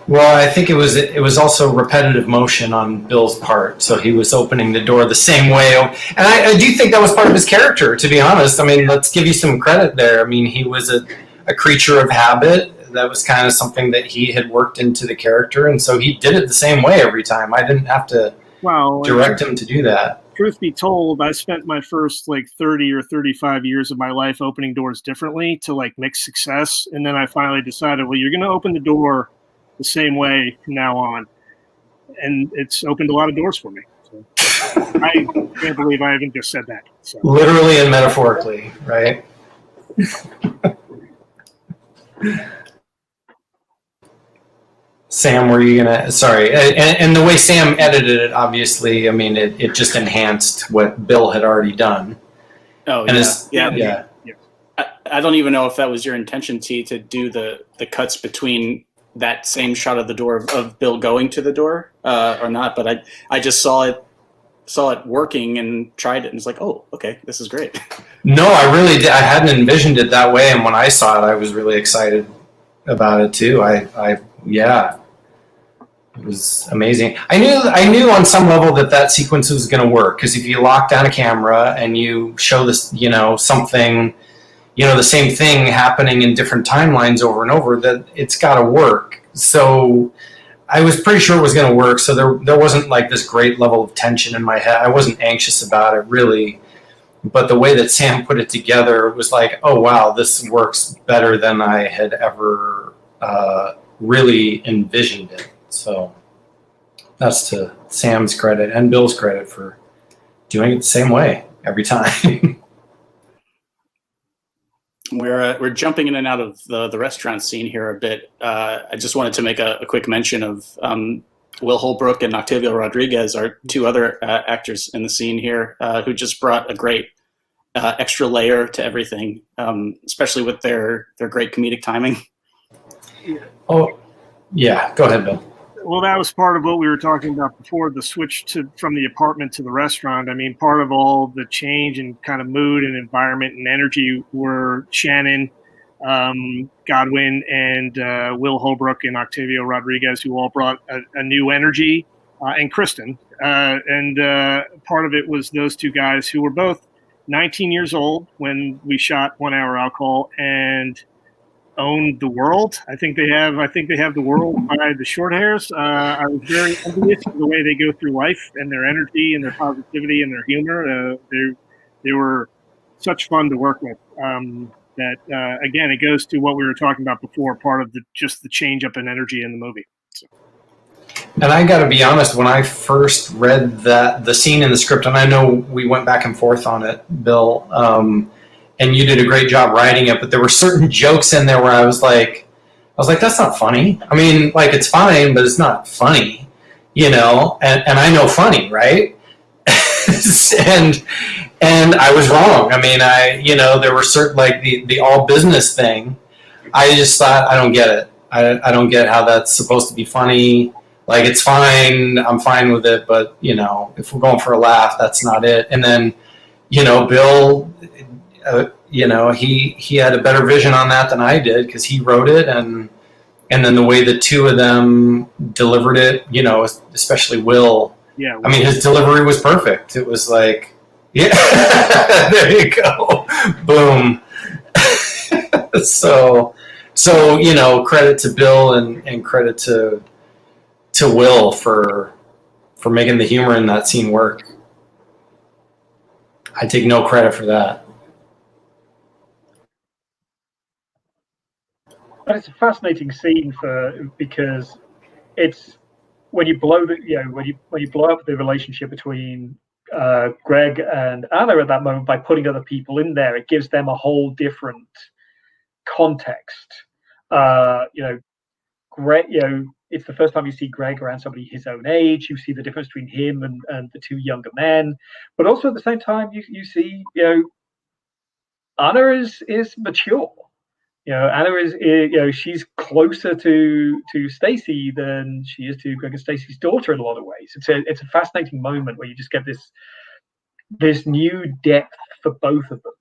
Well, I think it was also repetitive motion on Bill's part. So he was opening the door the same way. And I do think that was part of his character, to be honest. I mean, let's give you some credit there. I mean, he was a creature of habit. That was kind of something that he had worked into the character. And so he did it the same way every time. I didn't have to direct him to do that. Truth be told, I spent my first 30 or 35 years of my life opening doors differently to mix success. And then I finally decided, well, you're going to open the door the same way from now on. And it's opened a lot of doors for me. So I can't believe I haven't just said that. So. Literally and metaphorically, right? Sam, were you gonna? Sorry, and the way Sam edited it, obviously, I mean, it just enhanced what Bill had already done. Oh, and yeah. I don't even know if that was your intention, T, to do the cuts between that same shot of the door of Bill going to the door or not. But I just saw it working and tried it, and it's like, oh, okay, this is great. No, I really did. I hadn't envisioned it that way, and when I saw it, I was really excited about it too. It was amazing. I knew on some level that sequence was going to work, because if you lock down a camera and you show this, something, the same thing happening in different timelines over and over, that it's got to work. So I was pretty sure it was going to work. So there wasn't this great level of tension in my head. I wasn't anxious about it really, but the way that Sam put it together was like, oh wow, this works better than I had ever really envisioned it. So that's to Sam's credit and Bill's credit for doing it the same way every time. We're jumping in and out of the restaurant scene here a bit. I just wanted to make a quick mention of Will Holbrook and Octavio Rodriguez, are two other actors in the scene here who just brought a great extra layer to everything, especially with their great comedic timing. Oh, yeah. Go ahead, Bill. Well, that was part of what we were talking about before, the switch from the apartment to the restaurant. I mean, part of all the change and kind of mood and environment and energy were Shannon, Godwin, and Will Holbrook and Octavio Rodriguez, who all brought a new energy, and Kristen. And part of it was those two guys who were both 19 years old when we shot 1 Hour Outcall and owned the world. I think they have the world by the short hairs. I was very envious of the way they go through life and their energy and their positivity and their humor. They were such fun to work with. Again, it goes to what we were talking about before, part of the change up in energy in the movie. So. And I got to be honest, when I first read the scene in the script, and I know we went back and forth on it, Bill, and you did a great job writing it, but there were certain jokes in there where I was like, that's not funny. I mean, like, it's fine, but it's not funny, you know. And I know funny, right? and I was wrong. I mean, there were certain, like the all business thing. I just thought, I don't get it. I don't get how that's supposed to be funny. Like, it's fine. I'm fine with it. But, if we're going for a laugh, that's not it. And then, Bill, he had a better vision on that than I did because he wrote it. And then the way the two of them delivered it, especially Will. Yeah. I mean, his delivery was perfect. It was like, yeah, there you go. Boom. So, credit to Bill and credit to Will for making the humor in that scene work. I take no credit for that. But it's a fascinating scene because it's when you blow when you blow up the relationship between Greg and Anna at that moment by putting other people in there, it gives them a whole different context. Greg, it's the first time you see Greg around somebody his own age. You see the difference between him and the two younger men, but also at the same time you see Anna is mature. Anna is she's closer to Stacy than she is to Greg and Stacy's daughter in a lot of ways. It's a fascinating moment where you just get this new depth for both of them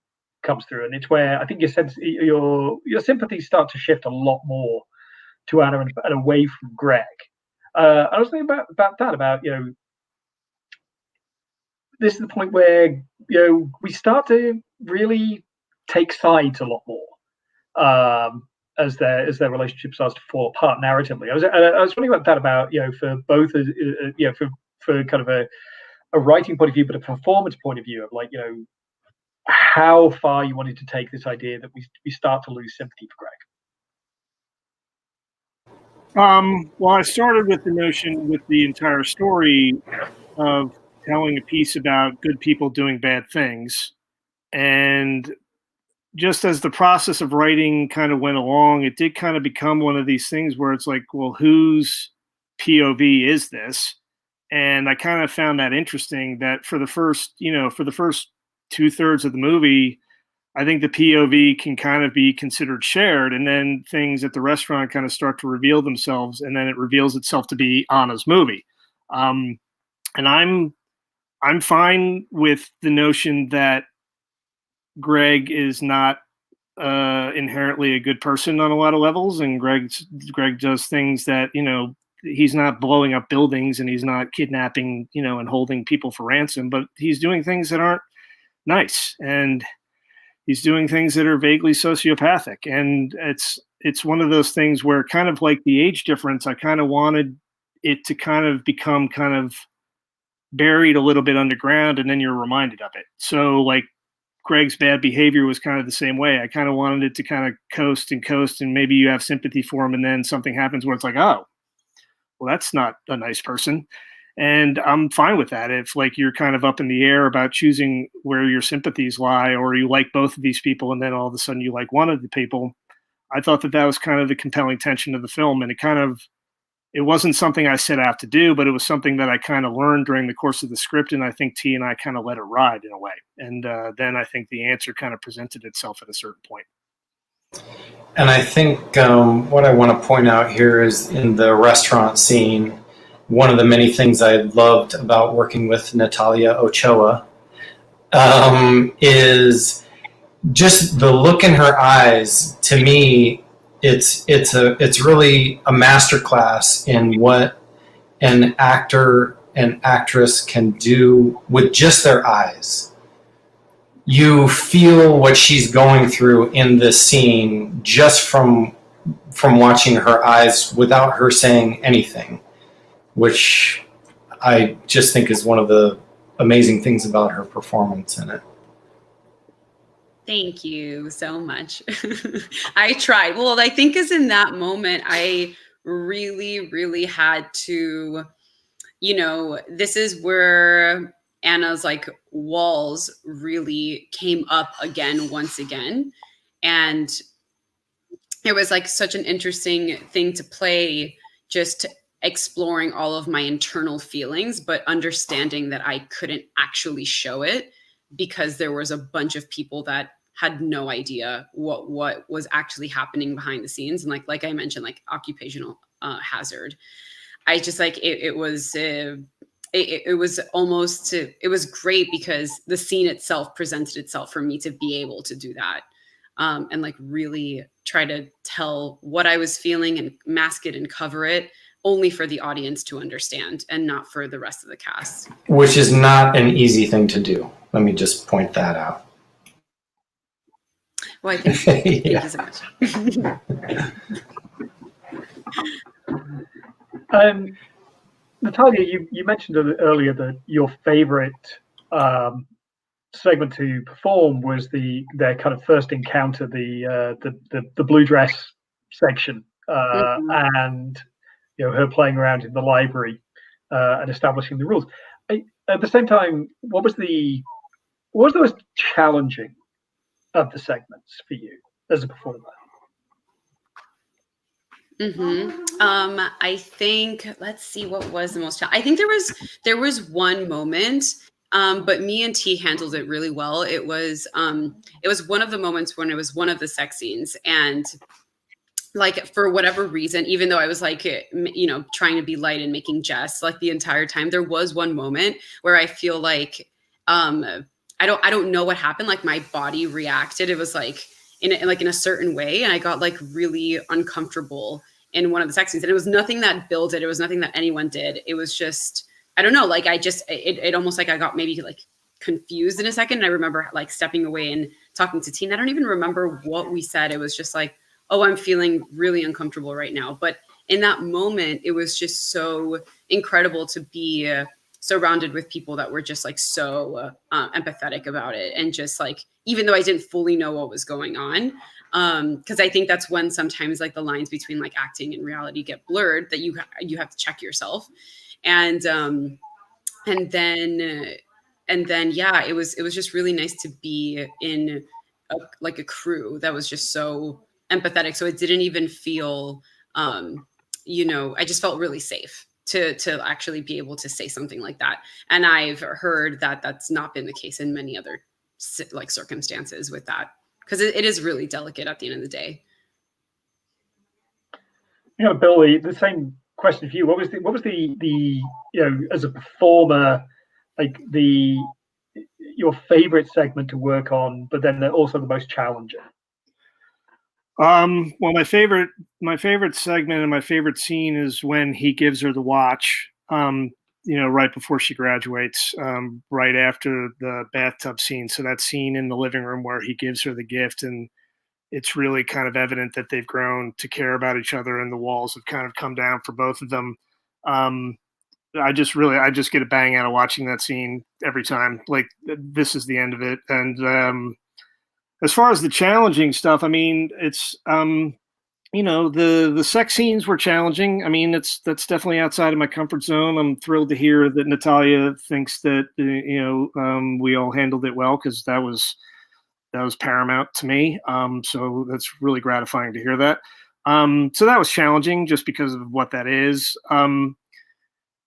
comes through, and it's where I think your sympathies start to shift a lot more to Anna and away from Greg. I was thinking about this is the point where we start to really take sides a lot more as their relationship starts to fall apart narratively. I was wondering about that for both for kind of a writing point of view, but a performance point of view of how far you wanted to take this idea that we start to lose sympathy for Greg. Well, I started with the notion with the entire story of telling a piece about good people doing bad things. And just as the process of writing kind of went along, it did kind of become one of these things where it's like, well, whose POV is this? And I kind of found that interesting that for the first 2/3 of the movie, I think the POV can kind of be considered shared, and then things at the restaurant kind of start to reveal themselves, and then it reveals itself to be Anna's movie. And I'm fine with the notion that Greg is not inherently a good person on a lot of levels, and Greg does things that he's not blowing up buildings and he's not kidnapping and holding people for ransom, but he's doing things that aren't nice, and he's doing things that are vaguely sociopathic. And it's one of those things where, kind of like the age difference, I kind of wanted it to kind of become kind of buried a little bit underground, and then you're reminded of it. So like Greg's bad behavior was kind of the same way. I kind of wanted it to kind of coast, and maybe you have sympathy for him, and then something happens where it's like, oh, well, that's not a nice person. And I'm fine with that. If like you're kind of up in the air about choosing where your sympathies lie, or you like both of these people and then all of a sudden you like one of the people, I thought that was kind of the compelling tension of the film. And it wasn't something I set out to do, but it was something that I kind of learned during the course of the script. And I think T and I kind of let it ride in a way. And then I think the answer kind of presented itself at a certain point. And I think what I want to point out here is in the restaurant scene, one of the many things I loved about working with Natalia Ochoa is just the look in her eyes. To me, it's really a masterclass in what an actor and actress can do with just their eyes. You feel what she's going through in this scene just from watching her eyes without her saying anything, which I just think is one of the amazing things about her performance in it. Thank you so much. I tried. Well, I think is in that moment, I really, really had to, this is where Anna's like walls really came up again, once again. And it was like such an interesting thing to play, just exploring all of my internal feelings, but understanding that I couldn't actually show it because there was a bunch of people that had no idea what was actually happening behind the scenes. And like I mentioned, like occupational hazard. I just like it was almost it was great because the scene itself presented itself for me to be able to do that. And like really try to tell what I was feeling and mask it and cover it only for the audience to understand and not for the rest of the cast. Which is not an easy thing to do. Let me just point that out. Well, I think, Yeah. thank you so much. Natalia, you mentioned earlier that your favorite segment to perform was their kind of first encounter, the blue dress section, and her playing around in the library and establishing the rules. At the same time, what was the most challenging of the segments for you as a performer? I think, let's see, what was the most I think there was one moment, but me and T handled it really well. It was one of the moments when it was one of the sex scenes, and like for whatever reason, even though I was like, trying to be light and making jest like the entire time, there was one moment where I feel like I don't know what happened. Like my body reacted. It was like in a certain way, and I got like really uncomfortable in one of the sex scenes. And it was nothing that Bill did. It was nothing that anyone did. It was just, I don't know. Like it almost like I got maybe like confused in a second. And I remember like stepping away and talking to Tina. I don't even remember what we said. It was just like, oh, I'm feeling really uncomfortable right now. But in that moment, it was just so incredible to be surrounded with people that were just like so empathetic about it. And just like, even though I didn't fully know what was going on, because I think that's when sometimes like the lines between like acting and reality get blurred, that you have to check yourself. And then yeah, it was just really nice to be in a crew that was just so empathetic. So it didn't even feel, I just felt really safe to actually be able to say something like that. And I've heard that that's not been the case in many other like circumstances with that, because it is really delicate at the end of the day. Billy, the same question for you. What was the as a performer, like your favorite segment to work on, but then also the most challenging? Well, my favorite segment and my favorite scene is when he gives her the watch, right before she graduates, right after the bathtub scene. So that scene in the living room where he gives her the gift, and it's really kind of evident that they've grown to care about each other, and the walls have kind of come down for both of them. I just get a bang out of watching that scene every time. Like, this is the end of it. And as far as the challenging stuff, I mean, it's the sex scenes were challenging. I mean, that's definitely outside of my comfort zone. I'm thrilled to hear that Natalia thinks that we all handled it well, because that was paramount to me. So that's really gratifying to hear that. So that was challenging just because of what that is.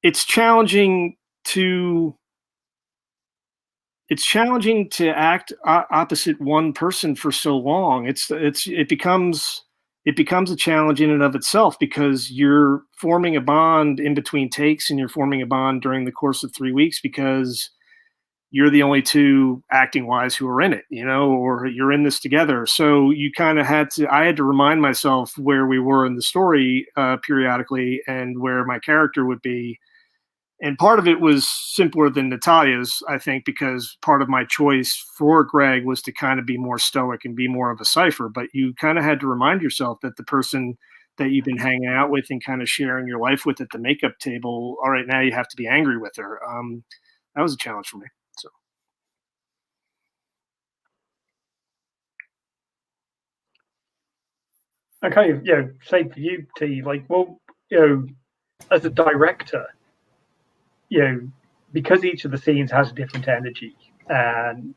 It's challenging to act opposite one person for so long. It becomes a challenge in and of itself, because you're forming a bond in between takes, and you're forming a bond during the course of 3 weeks, because you're the only two acting wise who are in it, or you're in this together. So you kind of I had to remind myself where we were in the story periodically, and where my character would be. And part of it was simpler than Natalia's, I think, because part of my choice for Greg was to kind of be more stoic and be more of a cipher. But you kind of had to remind yourself that the person that you've been hanging out with and kind of sharing your life with at the makeup table, all right, now you have to be angry with her. That was a challenge for me. So. Okay, same for you, T. Like, well, as a director, because each of the scenes has a different energy, and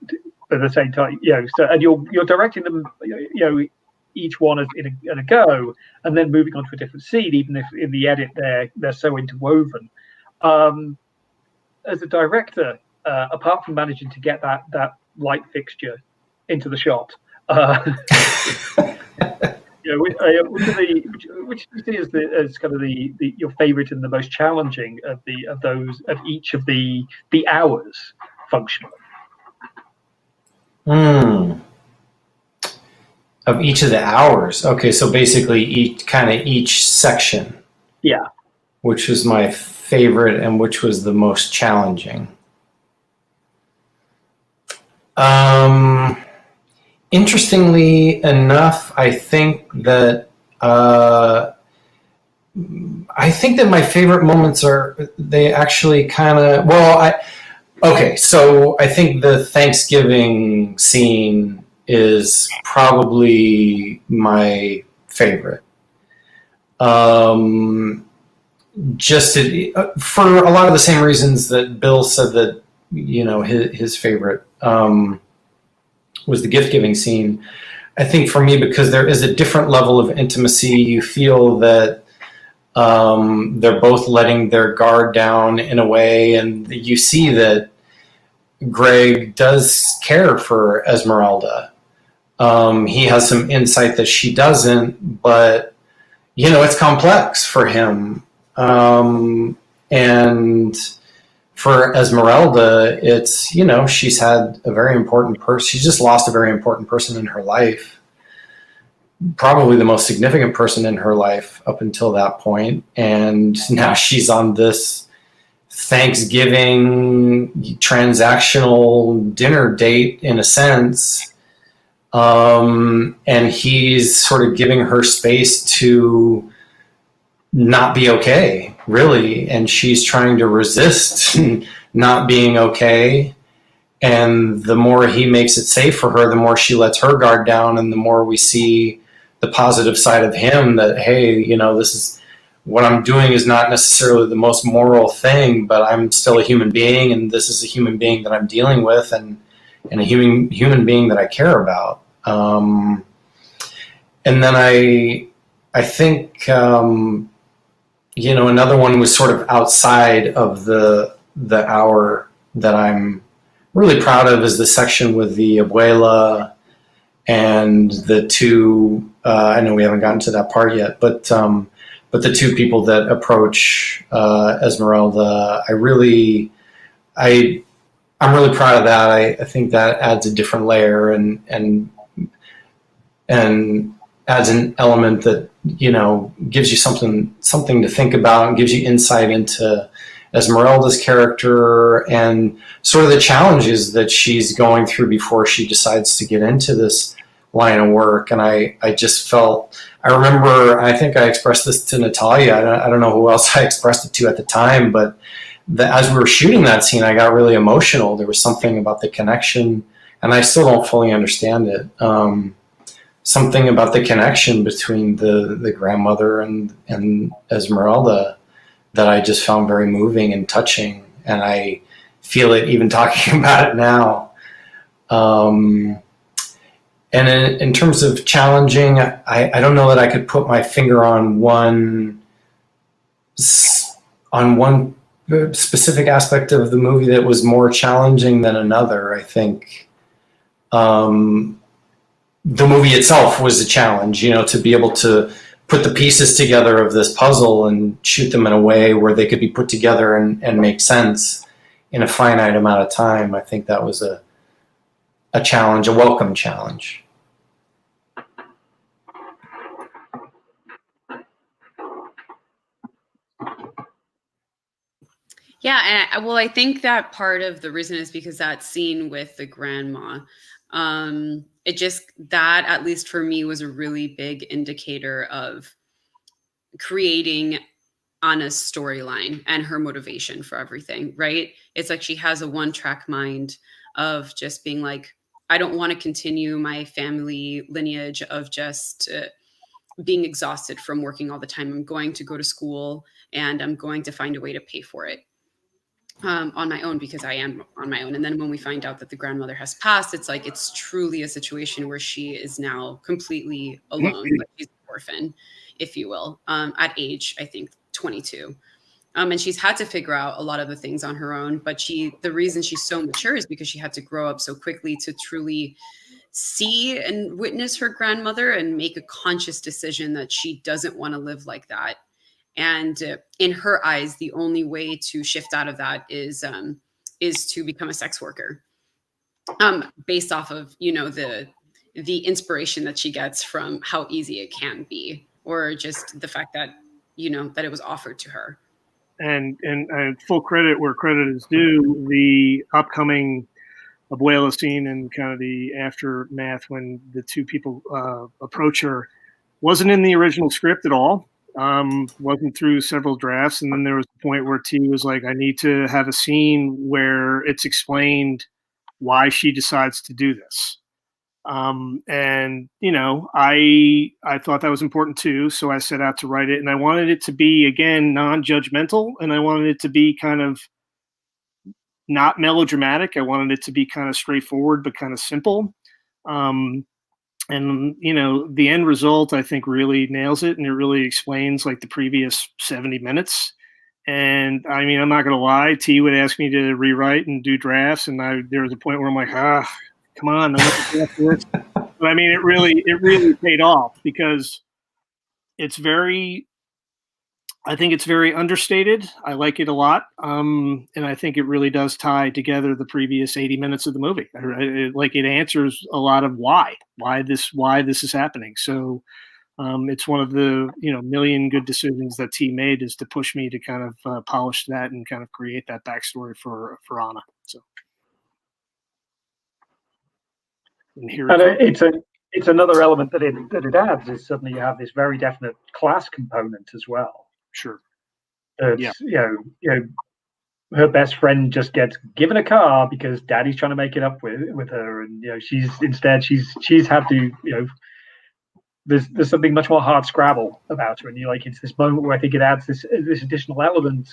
at the same time, so and you're directing them, each one is in a go, and then moving on to a different scene, even if in the edit they're so interwoven. As a director, apart from managing to get that light fixture into the shot, which do you see as kind of your favorite and the most challenging of each of the hours functionally? Of each of the hours. Okay, so basically each section. Yeah. Which was my favorite and which was the most challenging. Interestingly enough, I think that my favorite moments they actually kind of, okay, so I think the Thanksgiving scene is probably my favorite. Just for a lot of the same reasons that Bill said that, his favorite was the gift giving scene. I think for me, because there is a different level of intimacy, you feel that they're both letting their guard down in a way, and you see that Greg does care for Esmeralda. He has some insight that she doesn't, but it's complex for him. And for Esmeralda, it's, she's had a very important person. She's just lost a very important person in her life. Probably the most significant person in her life up until that point. And now she's on this Thanksgiving transactional dinner date in a sense. And he's sort of giving her space to not be okay, really. And she's trying to resist not being okay. And the more he makes it safe for her, the more she lets her guard down, and the more we see the positive side of him, that, hey, this is what I'm doing is not necessarily the most moral thing, but I'm still a human being, and this is a human being that I'm dealing with, and a human being that I care about. And then I think, another one was sort of outside of the hour that I'm really proud of is the section with the abuela and the two, I know we haven't gotten to that part yet, but the two people that approach Esmeralda, I'm really proud of that. I think that adds a different layer and adds an element that, gives you something to think about and gives you insight into Esmeralda's character and sort of the challenges that she's going through before she decides to get into this line of work. And I just felt, I remember, I think I expressed this to Natalia. I don't know who else I expressed it to at the time, but as we were shooting that scene, I got really emotional. There was something about the connection, and I still don't fully understand it. Something about the connection between the grandmother and Esmeralda that I just found very moving and touching, and I feel it even talking about it now. And in terms of challenging, I don't know that I could put my finger on one specific aspect of the movie that was more challenging than another. I think the movie itself was a challenge, to be able to put the pieces together of this puzzle and shoot them in a way where they could be put together and make sense in a finite amount of time. I think that was a challenge, a welcome challenge. Yeah, and I think that part of the reason is because that scene with the grandma, that, at least for me, was a really big indicator of creating Anna's storyline and her motivation for everything, right? It's like she has a one-track mind of just being like, I don't want to continue my family lineage of just being exhausted from working all the time. I'm going to go to school and I'm going to find a way to pay for it on my own, because I am on my own. And then when we find out that the grandmother has passed, it's like, it's truly a situation where she is now completely alone. Like she's an orphan, if you will, at age, I think 22. And she's had to figure out a lot of the things on her own, but the reason she's so mature is because she had to grow up so quickly to truly see and witness her grandmother and make a conscious decision that she doesn't want to live like that. And in her eyes, the only way to shift out of that is to become a sex worker, based off of, you know, the inspiration that she gets from how easy it can be, or just the fact that, you know, that it was offered to her. And full credit where credit is due, the upcoming Abuela scene and kind of the aftermath when the two people approach her wasn't in the original script at all. Wasn't through several drafts. And then there was a point where T was like, I need to have a scene where it's explained why she decides to do this. And, you know, I thought that was important too. So I set out to write it, and I wanted it to be, again, non-judgmental, and I wanted it to be kind of not melodramatic. I wanted it to be kind of straightforward, but kind of simple. And, you know, the end result, I think, really nails it, and it really explains like the previous 70 minutes. And I mean, I'm not going to lie, T would ask me to rewrite and do drafts. And there was a point where I'm like, come on. But I mean, it really paid off, because I think it's very understated. I like it a lot. And I think it really does tie together the previous 80 minutes of the movie. It answers a lot of why this is happening. So it's one of the, you know, million good decisions that T made, is to push me to kind of polish that and kind of create that backstory for Anna. So. And it's another element that it adds, is suddenly you have this very definite class component as well. Sure. Yeah. You know, her best friend just gets given a car because daddy's trying to make it up with her, and you know, she's had to, you know, there's something much more hard scrabble about her, and you like, it's this moment where I think it adds this additional element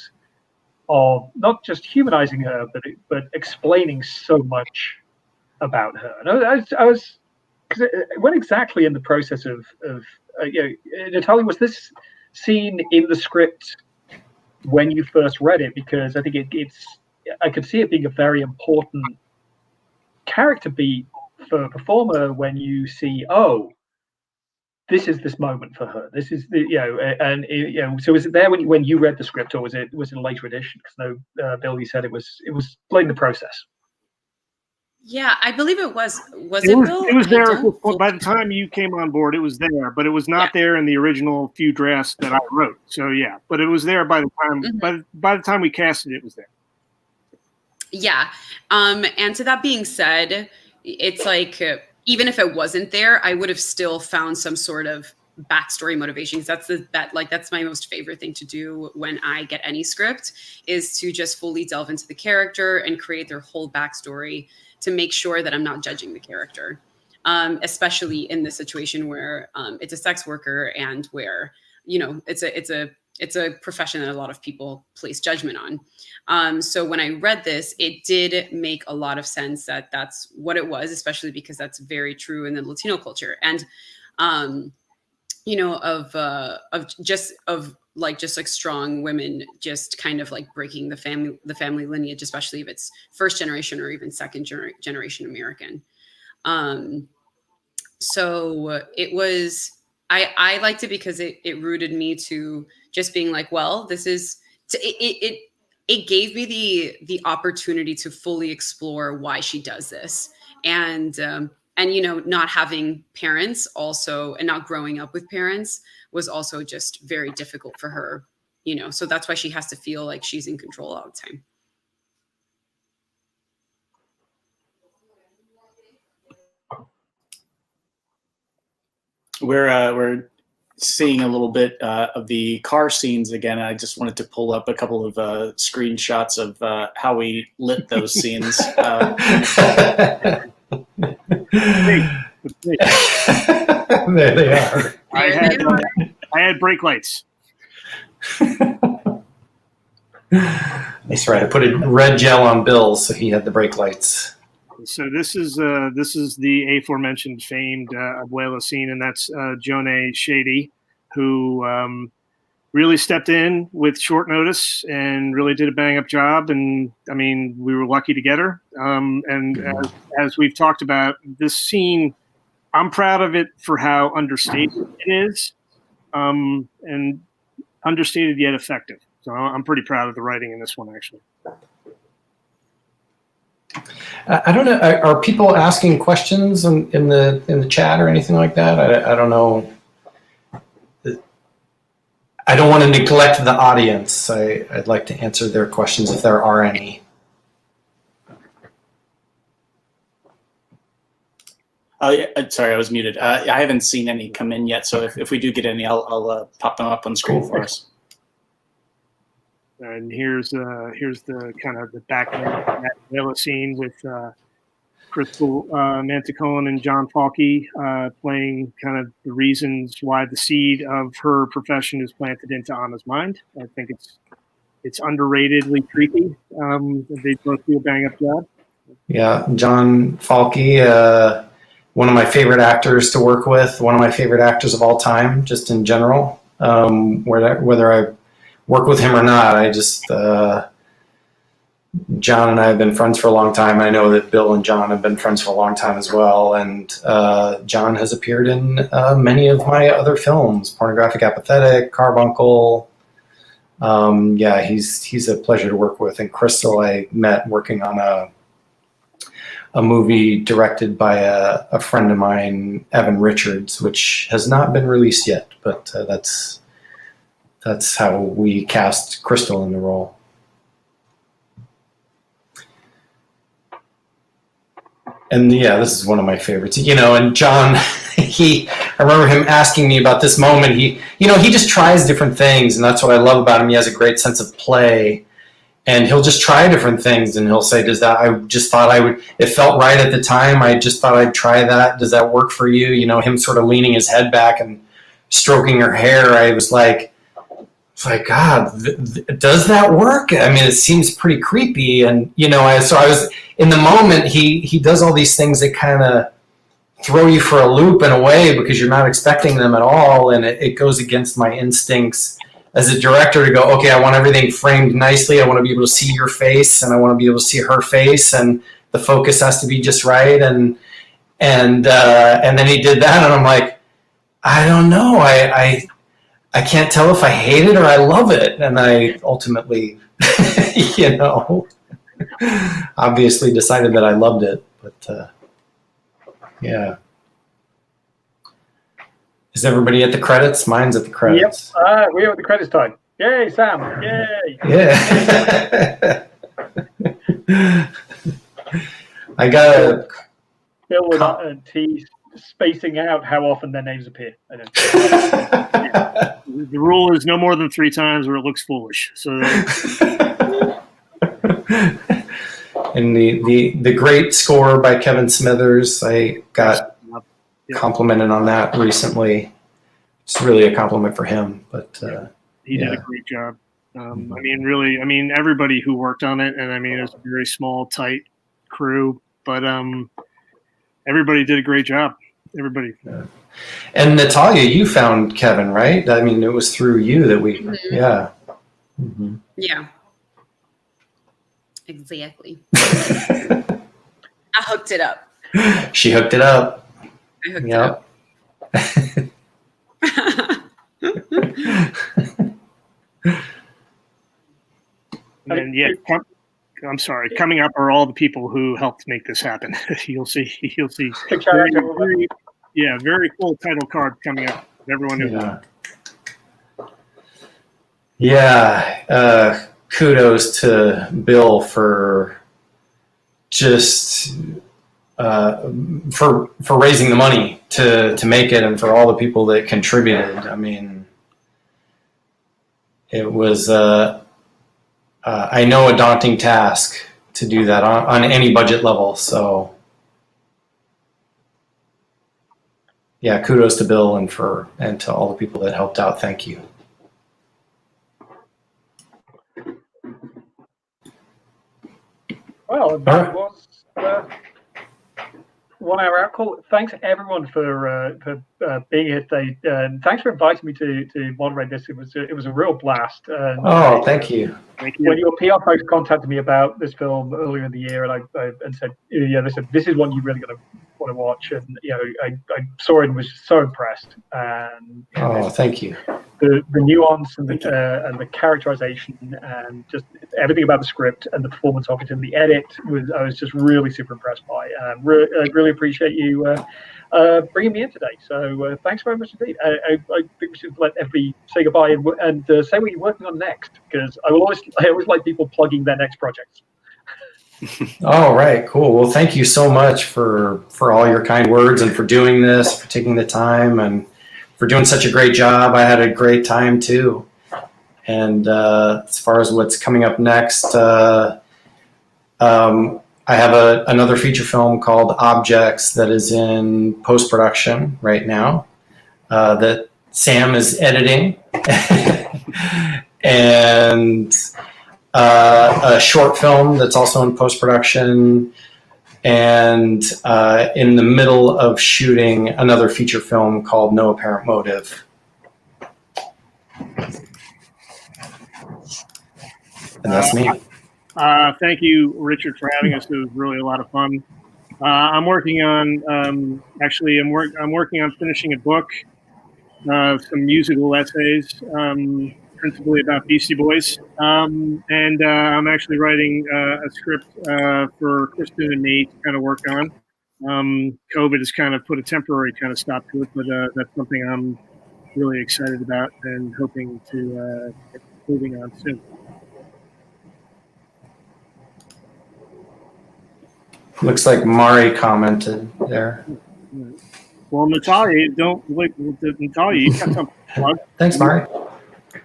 of not just humanizing her, but explaining so much about her. And I was, because when exactly in the process of you know, Natalia, was this scene in the script when you first read it? Because I think I could see it being a very important character beat for a performer when you see, oh, this is this moment for her. This is the, you know, and you know. So was it there when you read the script, or was it a later edition? Because no, Bill, you said it was late in the process. Yeah, I believe it was. Was it Bill? It was there by the time you came on board. It was there, but it was not there in the original few drafts that I wrote. So yeah, but it was there by the time. Mm-hmm. By the time we casted it was there. Yeah, and to that being said, it's like even if it wasn't there, I would have still found some sort of backstory motivations. That's my most favorite thing to do when I get any script, is to just fully delve into the character and create their whole backstory, to make sure that I'm not judging the character, especially in this situation where it's a sex worker, and where, you know, it's a profession that a lot of people place judgment on. So when I read this, it did make a lot of sense that that's what it was, especially because that's very true in the Latino culture. And you know, of just strong women just kind of like breaking the family lineage, especially if it's first generation or even second generation American. So it was, I liked it because it rooted me to just being like, well, this is, it gave me the opportunity to fully explore why she does this. And, you know, not having parents also, and not growing up with parents, was also just very difficult for her, you know, so that's why she has to feel like she's in control all the time. We're seeing a little bit of the car scenes again. I just wanted to pull up a couple of screenshots of how we lit those scenes. There they are. There they are. I had brake lights. That's right. I put a red gel on Bill's, so he had the brake lights. So this is the aforementioned famed Abuela scene, and that's Jonay Shady, who really stepped in with short notice and really did a bang up job. And I mean, we were lucky to get her. And as we've talked about, this scene, I'm proud of it for how understated it is, and understated yet effective. So I'm pretty proud of the writing in this one, actually. I don't know. Are people asking questions in the chat or anything like that? I don't know. I don't want to neglect the audience. I'd like to answer their questions if there are any. Oh, yeah, sorry, I was muted. I haven't seen any come in yet, so if we do get any, I'll pop them up on screen for us. And here's the kind of the back end of that Villa scene with Crystal Manticone and John Falke playing kind of the reasons why the seed of her profession is planted into Anna's mind. I think it's underratedly creepy. They both do a bang up job. Yeah, John Falke, one of my favorite actors to work with, one of my favorite actors of all time, just in general. Whether I work with him or not, I just John and I have been friends for a long time. I know that Bill and John have been friends for a long time as well. And John has appeared in many of my other films, Pornographic Apathetic, Carbuncle. Yeah, he's a pleasure to work with. And Crystal, I met working on a movie directed by a friend of mine, Evan Richards, which has not been released yet, but that's how we cast Crystal in the role. And yeah, this is one of my favorites. And John, I remember him asking me about this moment. He just tries different things, and that's what I love about him. He has a great sense of play, and he'll just try different things, and he'll say, I just thought I would, it felt right at the time. I just thought I'd try that. Does that work for you? Him sort of leaning his head back and stroking her hair. I was like, God, does that work? I mean, it seems pretty creepy. And, I was in the moment, he does all these things that kind of throw you for a loop in a way because you're not expecting them at all. And it goes against my instincts as a director to go, okay, I want everything framed nicely. I want to be able to see your face and I want to be able to see her face and the focus has to be just right. And then he did that and I'm like, I don't know. I can't tell if I hate it or I love it. And I ultimately, obviously decided that I loved it. But yeah. Is everybody at the credits? Mine's at the credits. Yep. We're at the credits time. Yay, Sam. Yay. Yeah. I got a... Bill and T spacing out how often their names appear. I don't know. The rule is no more than 3 times or it looks foolish. So and the great score by Kevin Smithers, I got complimented on that recently. It's really a compliment for him, but he did a great job. Everybody who worked on it, and it was a very small, tight crew, but everybody did a great job. Everybody. Yeah. And Natalia, you found Kevin, right? I mean, it was through you that we, yeah. Mm-hmm. Yeah. Exactly. I hooked it up. She hooked it up. I hooked it up. And yeah, I'm sorry. Coming up are all the people who helped make this happen. You'll see. Very full title card coming up. Everyone knew. Yeah. Kudos to Bill for just for raising the money to make it, and for all the people that contributed. I mean, it was I know a daunting task to do that on any budget level. So yeah, kudos to Bill and to all the people that helped out. Thank you. Well, that was 1 hour Outcall. Thanks everyone for being here today, and thanks for inviting me to moderate this. It was a real blast. And, Thank you. Thank you. when your PR folks contacted me about this film earlier in the year, and I said, yeah, they said this is one you really got to want to watch, and I saw it and was so impressed. And Thank you. the nuance and the characterization and just everything about the script and the performance of it and the edit I was just really super impressed by. I really appreciate you bringing me in today. So thanks very much indeed. I think we should let everybody say goodbye and say what you're working on next, because I always like people plugging their next projects. All right, cool. Well, thank you so much for all your kind words and for doing this, for taking the time, and for doing such a great job. I had a great time too. And as far as what's coming up next, I have another feature film called Objects that is in post-production right now that Sam is editing. And a short film that's also in post-production, and in the middle of shooting another feature film called No Apparent Motive. And that's me. Thank you, Richard, for having us. It was really a lot of fun. I'm working on I'm working on finishing a book, some musical essays, principally about Beastie Boys, and I'm actually writing a script for Kristen and me to kind of work on. COVID has kind of put a temporary kind of stop to it, but that's something I'm really excited about and hoping to get moving on soon. Looks like Mari commented there. Well, Natalia, Natalia, you got something to plug? Thanks, Mari.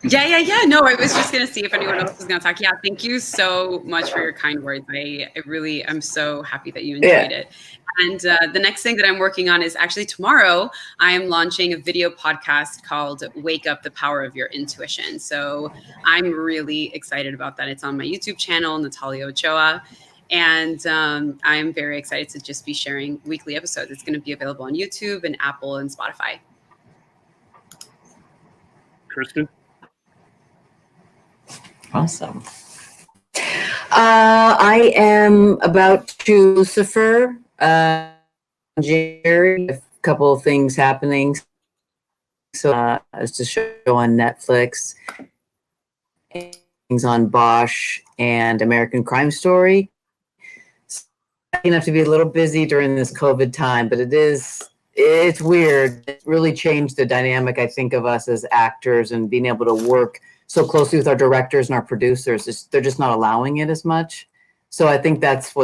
Yeah. No, I was just going to see if anyone else was going to talk. Yeah, thank you so much for your kind words. I really am so happy that you enjoyed it. And the next thing that I'm working on is actually tomorrow, I am launching a video podcast called Wake Up the Power of Your Intuition. So I'm really excited about that. It's on my YouTube channel, Natalia Ochoa. And I'm very excited to just be sharing weekly episodes. It's going to be available on YouTube and Apple and Spotify. Kristen? Awesome. I am about to Lucifer. Jerry, a couple of things happening. So it's a show on Netflix. Things on Bosch and American Crime Story. Enough to be a little busy during this COVID time, but it's weird. It really changed the dynamic, I think, of us as actors and being able to work so closely with our directors and our producers. They're just not allowing it as much. So I think that's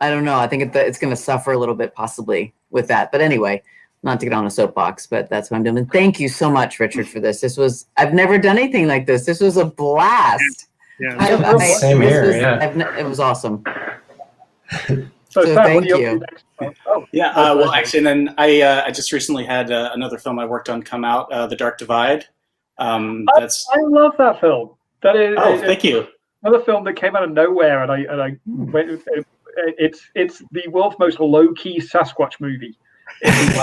I don't know. I think it's going to suffer a little bit possibly with that. But anyway, not to get on a soapbox, but that's what I'm doing. And thank you so much, Richard, for this. I've never done anything like this. This was a blast. Yeah. Same here. It was awesome. So Sam, thank what are you. up to next? Oh, Yeah, well, actually, and then I just recently had another film I worked on come out, The Dark Divide. I love that film. That is. Thank you. Another film that came out of nowhere, and I went. It's the world's most low key Sasquatch movie. It's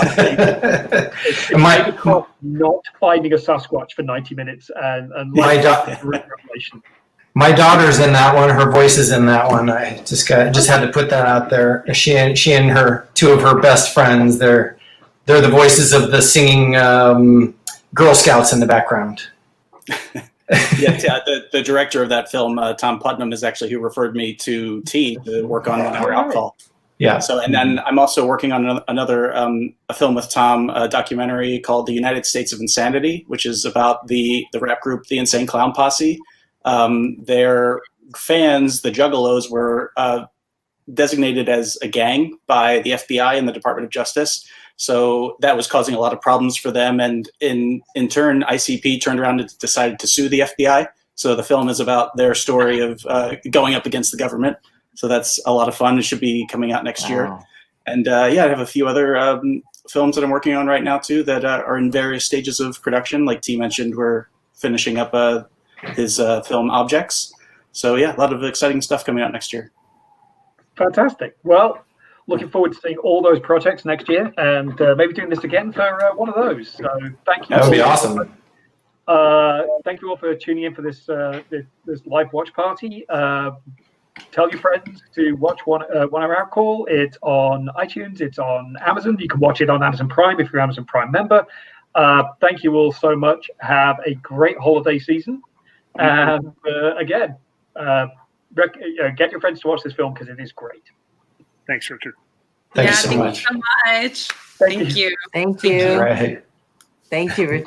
not finding a Sasquatch for 90 minutes and revelation. My daughter's in that one. Her voice is in that one. I just had to put that out there. She and her two of her best friends. They're the voices of the singing Girl Scouts in the background. The director of that film, Tom Putnam, is actually who referred me to T to work on our Outcall. Yeah. So, and then I'm also working on another a film with Tom, a documentary called The United States of Insanity, which is about the rap group, the Insane Clown Posse. Their fans, the Juggalos, were designated as a gang by the FBI and the Department of Justice. So that was causing a lot of problems for them. And in turn, ICP turned around and decided to sue the FBI. So the film is about their story of going up against the government. So that's a lot of fun. It should be coming out next year. And I have a few other films that I'm working on right now too that are in various stages of production. Like T mentioned, we're finishing up his film Objects. So yeah, a lot of exciting stuff coming out next year. Fantastic. Well, looking forward to seeing all those projects next year, and maybe doing this again for one of those. So thank you. That would be all. awesome. Thank you all for tuning in for this this live watch party. Tell your friends to watch one of Outcall. It's on iTunes. It's on Amazon. You can watch it on Amazon Prime if you're an Amazon Prime member. Thank you all so much. Have a great holiday season. And again, get your friends to watch this film because it is great. Thanks, Richard. Thank yeah, you so thank much. you so much. Thank Thank you. Thank you. Right. Thank you, Richard.